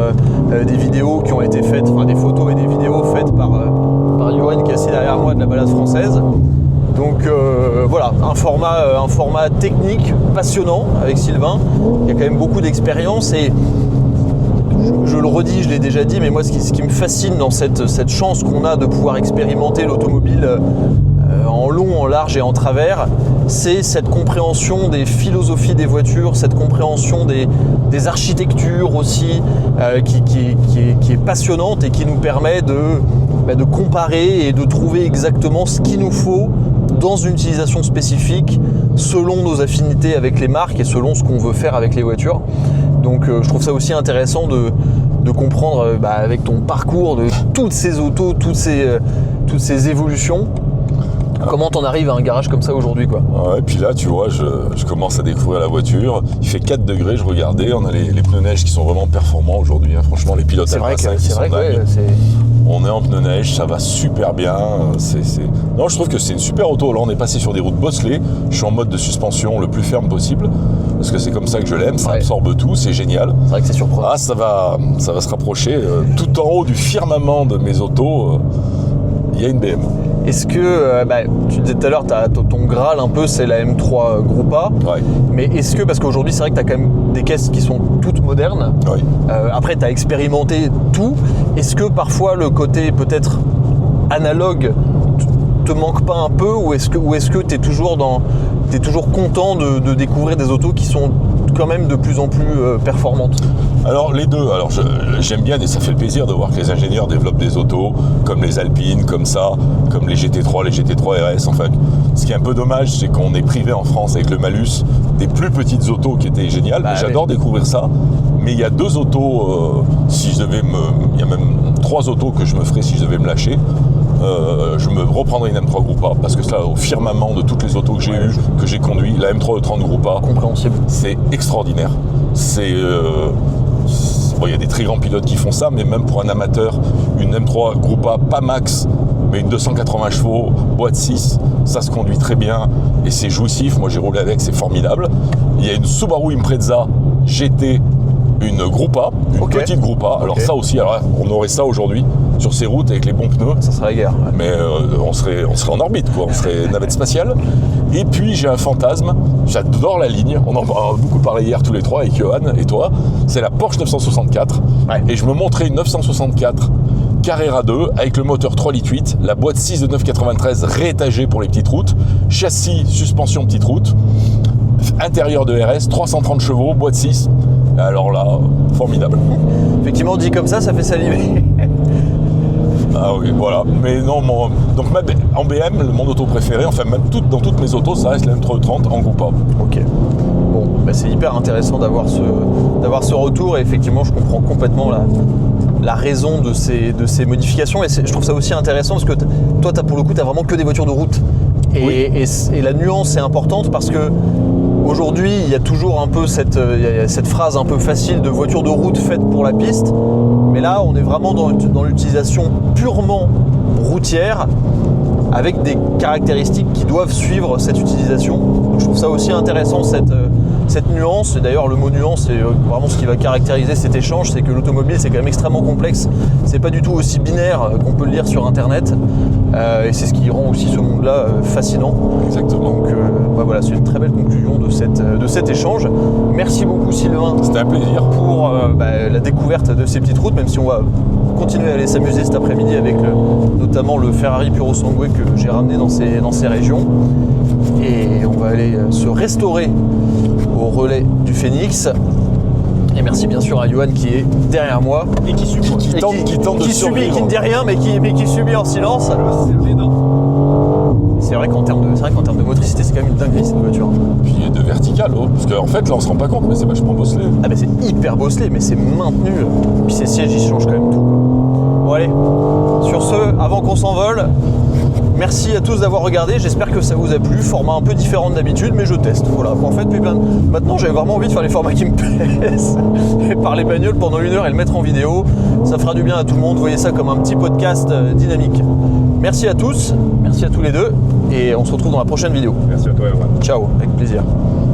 des vidéos qui ont été faites, enfin des photos et des vidéos faites par Johan qui est assis derrière moi de la balade française. Donc voilà, un format technique passionnant avec Sylvain, qui a quand même beaucoup d'expérience et je le redis, je l'ai déjà dit, mais moi ce qui me fascine dans cette chance qu'on a de pouvoir expérimenter l'automobile en long, en large et en travers, c'est cette compréhension des philosophies des voitures, cette compréhension des architectures aussi, qui est passionnante et qui nous permet de comparer et de trouver exactement ce qu'il nous faut dans une utilisation spécifique selon nos affinités avec les marques et selon ce qu'on veut faire avec les voitures. Donc je trouve ça aussi intéressant de comprendre avec ton parcours de toutes ces autos, toutes ces évolutions, comment t'en arrives à un garage comme ça aujourd'hui, quoi. Ouais, et puis là, tu vois, je commence à découvrir la voiture. Il fait 4 degrés, je regardais. On a les pneus neige qui sont vraiment performants aujourd'hui. Hein. Franchement, les pilotes Alpha 5 qui sont dingues. On est en pneus neige, ça va super bien. Non, je trouve que c'est une super auto. Là, on est passé sur des routes bosselées. Je suis en mode de suspension le plus ferme possible. Parce que c'est comme ça que je l'aime. Ça absorbe tout, c'est génial. C'est vrai que c'est surprenant. Ah, ça va se rapprocher. Tout en haut du firmament de mes autos, il y a une BM. Est-ce que, tu disais tout à l'heure, ton Graal un peu, c'est la M3 Groupe A. Ouais. Mais est-ce que, parce qu'aujourd'hui, c'est vrai que tu as quand même des caisses qui sont toutes modernes. Oui. Après, tu as expérimenté tout. Est-ce que parfois le côté peut-être analogue te manque pas un peu, ou est-ce que tu es toujours content de découvrir des autos qui sont quand même de plus en plus performantes? Alors les deux, j'aime bien et ça fait plaisir de voir que les ingénieurs développent des autos comme les Alpines, comme les GT3, les GT3 RS. Enfin, ce qui est un peu dommage, c'est qu'on est privé en France avec le malus des plus petites autos qui étaient géniales. J'adore découvrir ça, mais il y a 2 autos, il y a même 3 autos que je me ferais si je devais me lâcher. Je me reprendrai une M3 Groupe A parce que ça, au firmament de toutes les autos que j'ai eues, que j'ai conduit, la M3 E30 Groupe A, compréhensible. C'est extraordinaire. Il y a des très grands pilotes qui font ça, mais même pour un amateur, une M3 Groupe A, pas max, mais une 280 chevaux, boîte 6, ça se conduit très bien et c'est jouissif. Moi j'ai roulé avec, c'est formidable. Il y a une Subaru Impreza GT, une Groupe A, une petite Groupe A. Alors ça aussi, on aurait ça aujourd'hui sur ces routes avec les bons pneus. Ça serait la guerre. Ouais. Mais on serait en orbite, quoi. On serait navette spatiale. Et puis j'ai un fantasme, j'adore la ligne. On en a beaucoup parlé hier tous les trois avec Johan et toi. C'est la Porsche 964. Ouais. Et je me montrais une 964 Carrera 2 avec le moteur 3,8 litres, la boîte 6 de 993 réétagée pour les petites routes, châssis, suspension petite route, intérieur de RS, 330 chevaux, boîte 6. Alors là, formidable. Effectivement, dit comme ça fait saliver. Ah oui, voilà. Mais non, donc en BM, mon auto préféré, enfin même dans toutes mes autos, ça reste la M330 en Groupe A. Ok. Bon, c'est hyper intéressant d'avoir ce retour et effectivement, je comprends complètement la raison de ces modifications et je trouve ça aussi intéressant parce que toi, pour le coup, tu as vraiment que des voitures de route. Et la nuance est importante parce que aujourd'hui, il y a toujours un peu cette phrase un peu facile de voiture de route faite pour la piste. Mais là, on est vraiment dans l'utilisation purement routière avec des caractéristiques qui doivent suivre cette utilisation. Donc, je trouve ça aussi intéressant, cette nuance. Et d'ailleurs, le mot nuance, c'est vraiment ce qui va caractériser cet échange. C'est que l'automobile, c'est quand même extrêmement complexe. C'est pas du tout aussi binaire qu'on peut le lire sur Internet. Et c'est ce qui rend aussi ce monde-là fascinant. Exactement. Donc voilà, c'est une très belle conclusion de cet échange. Merci beaucoup Sylvain. C'était un plaisir. Pour la découverte de ces petites routes, même si on va continuer à aller s'amuser cet après-midi avec notamment le Ferrari Puro Sangue que j'ai ramené dans ces régions. Et on va aller se restaurer au relais du Phénix. Et merci bien sûr à Johan qui est derrière moi et qui subit, qui tente de survivre. Qui ne dit rien mais qui subit en silence. C'est c'est vrai qu'en termes de motricité, c'est quand même une dinguerie cette voiture. Puis de vertical, oh. Parce qu'en fait, là, on se rend pas compte, mais c'est vachement bosselé. Ah bah c'est hyper bosselé, mais c'est maintenu. Puis ces sièges, ils changent quand même tout. Bon allez, sur ce, avant qu'on s'envole, merci à tous d'avoir regardé, j'espère que ça vous a plu. Format un peu différent d'habitude, mais je teste. Voilà. En fait, maintenant j'avais vraiment envie de faire les formats qui me plaisent. Et parler bagnole pendant 1 heure et le mettre en vidéo, ça fera du bien à tout le monde. Voyez ça comme un petit podcast dynamique. Merci à tous, merci à tous les deux, et on se retrouve dans la prochaine vidéo. Merci à toi, Erwan. Ciao, avec plaisir.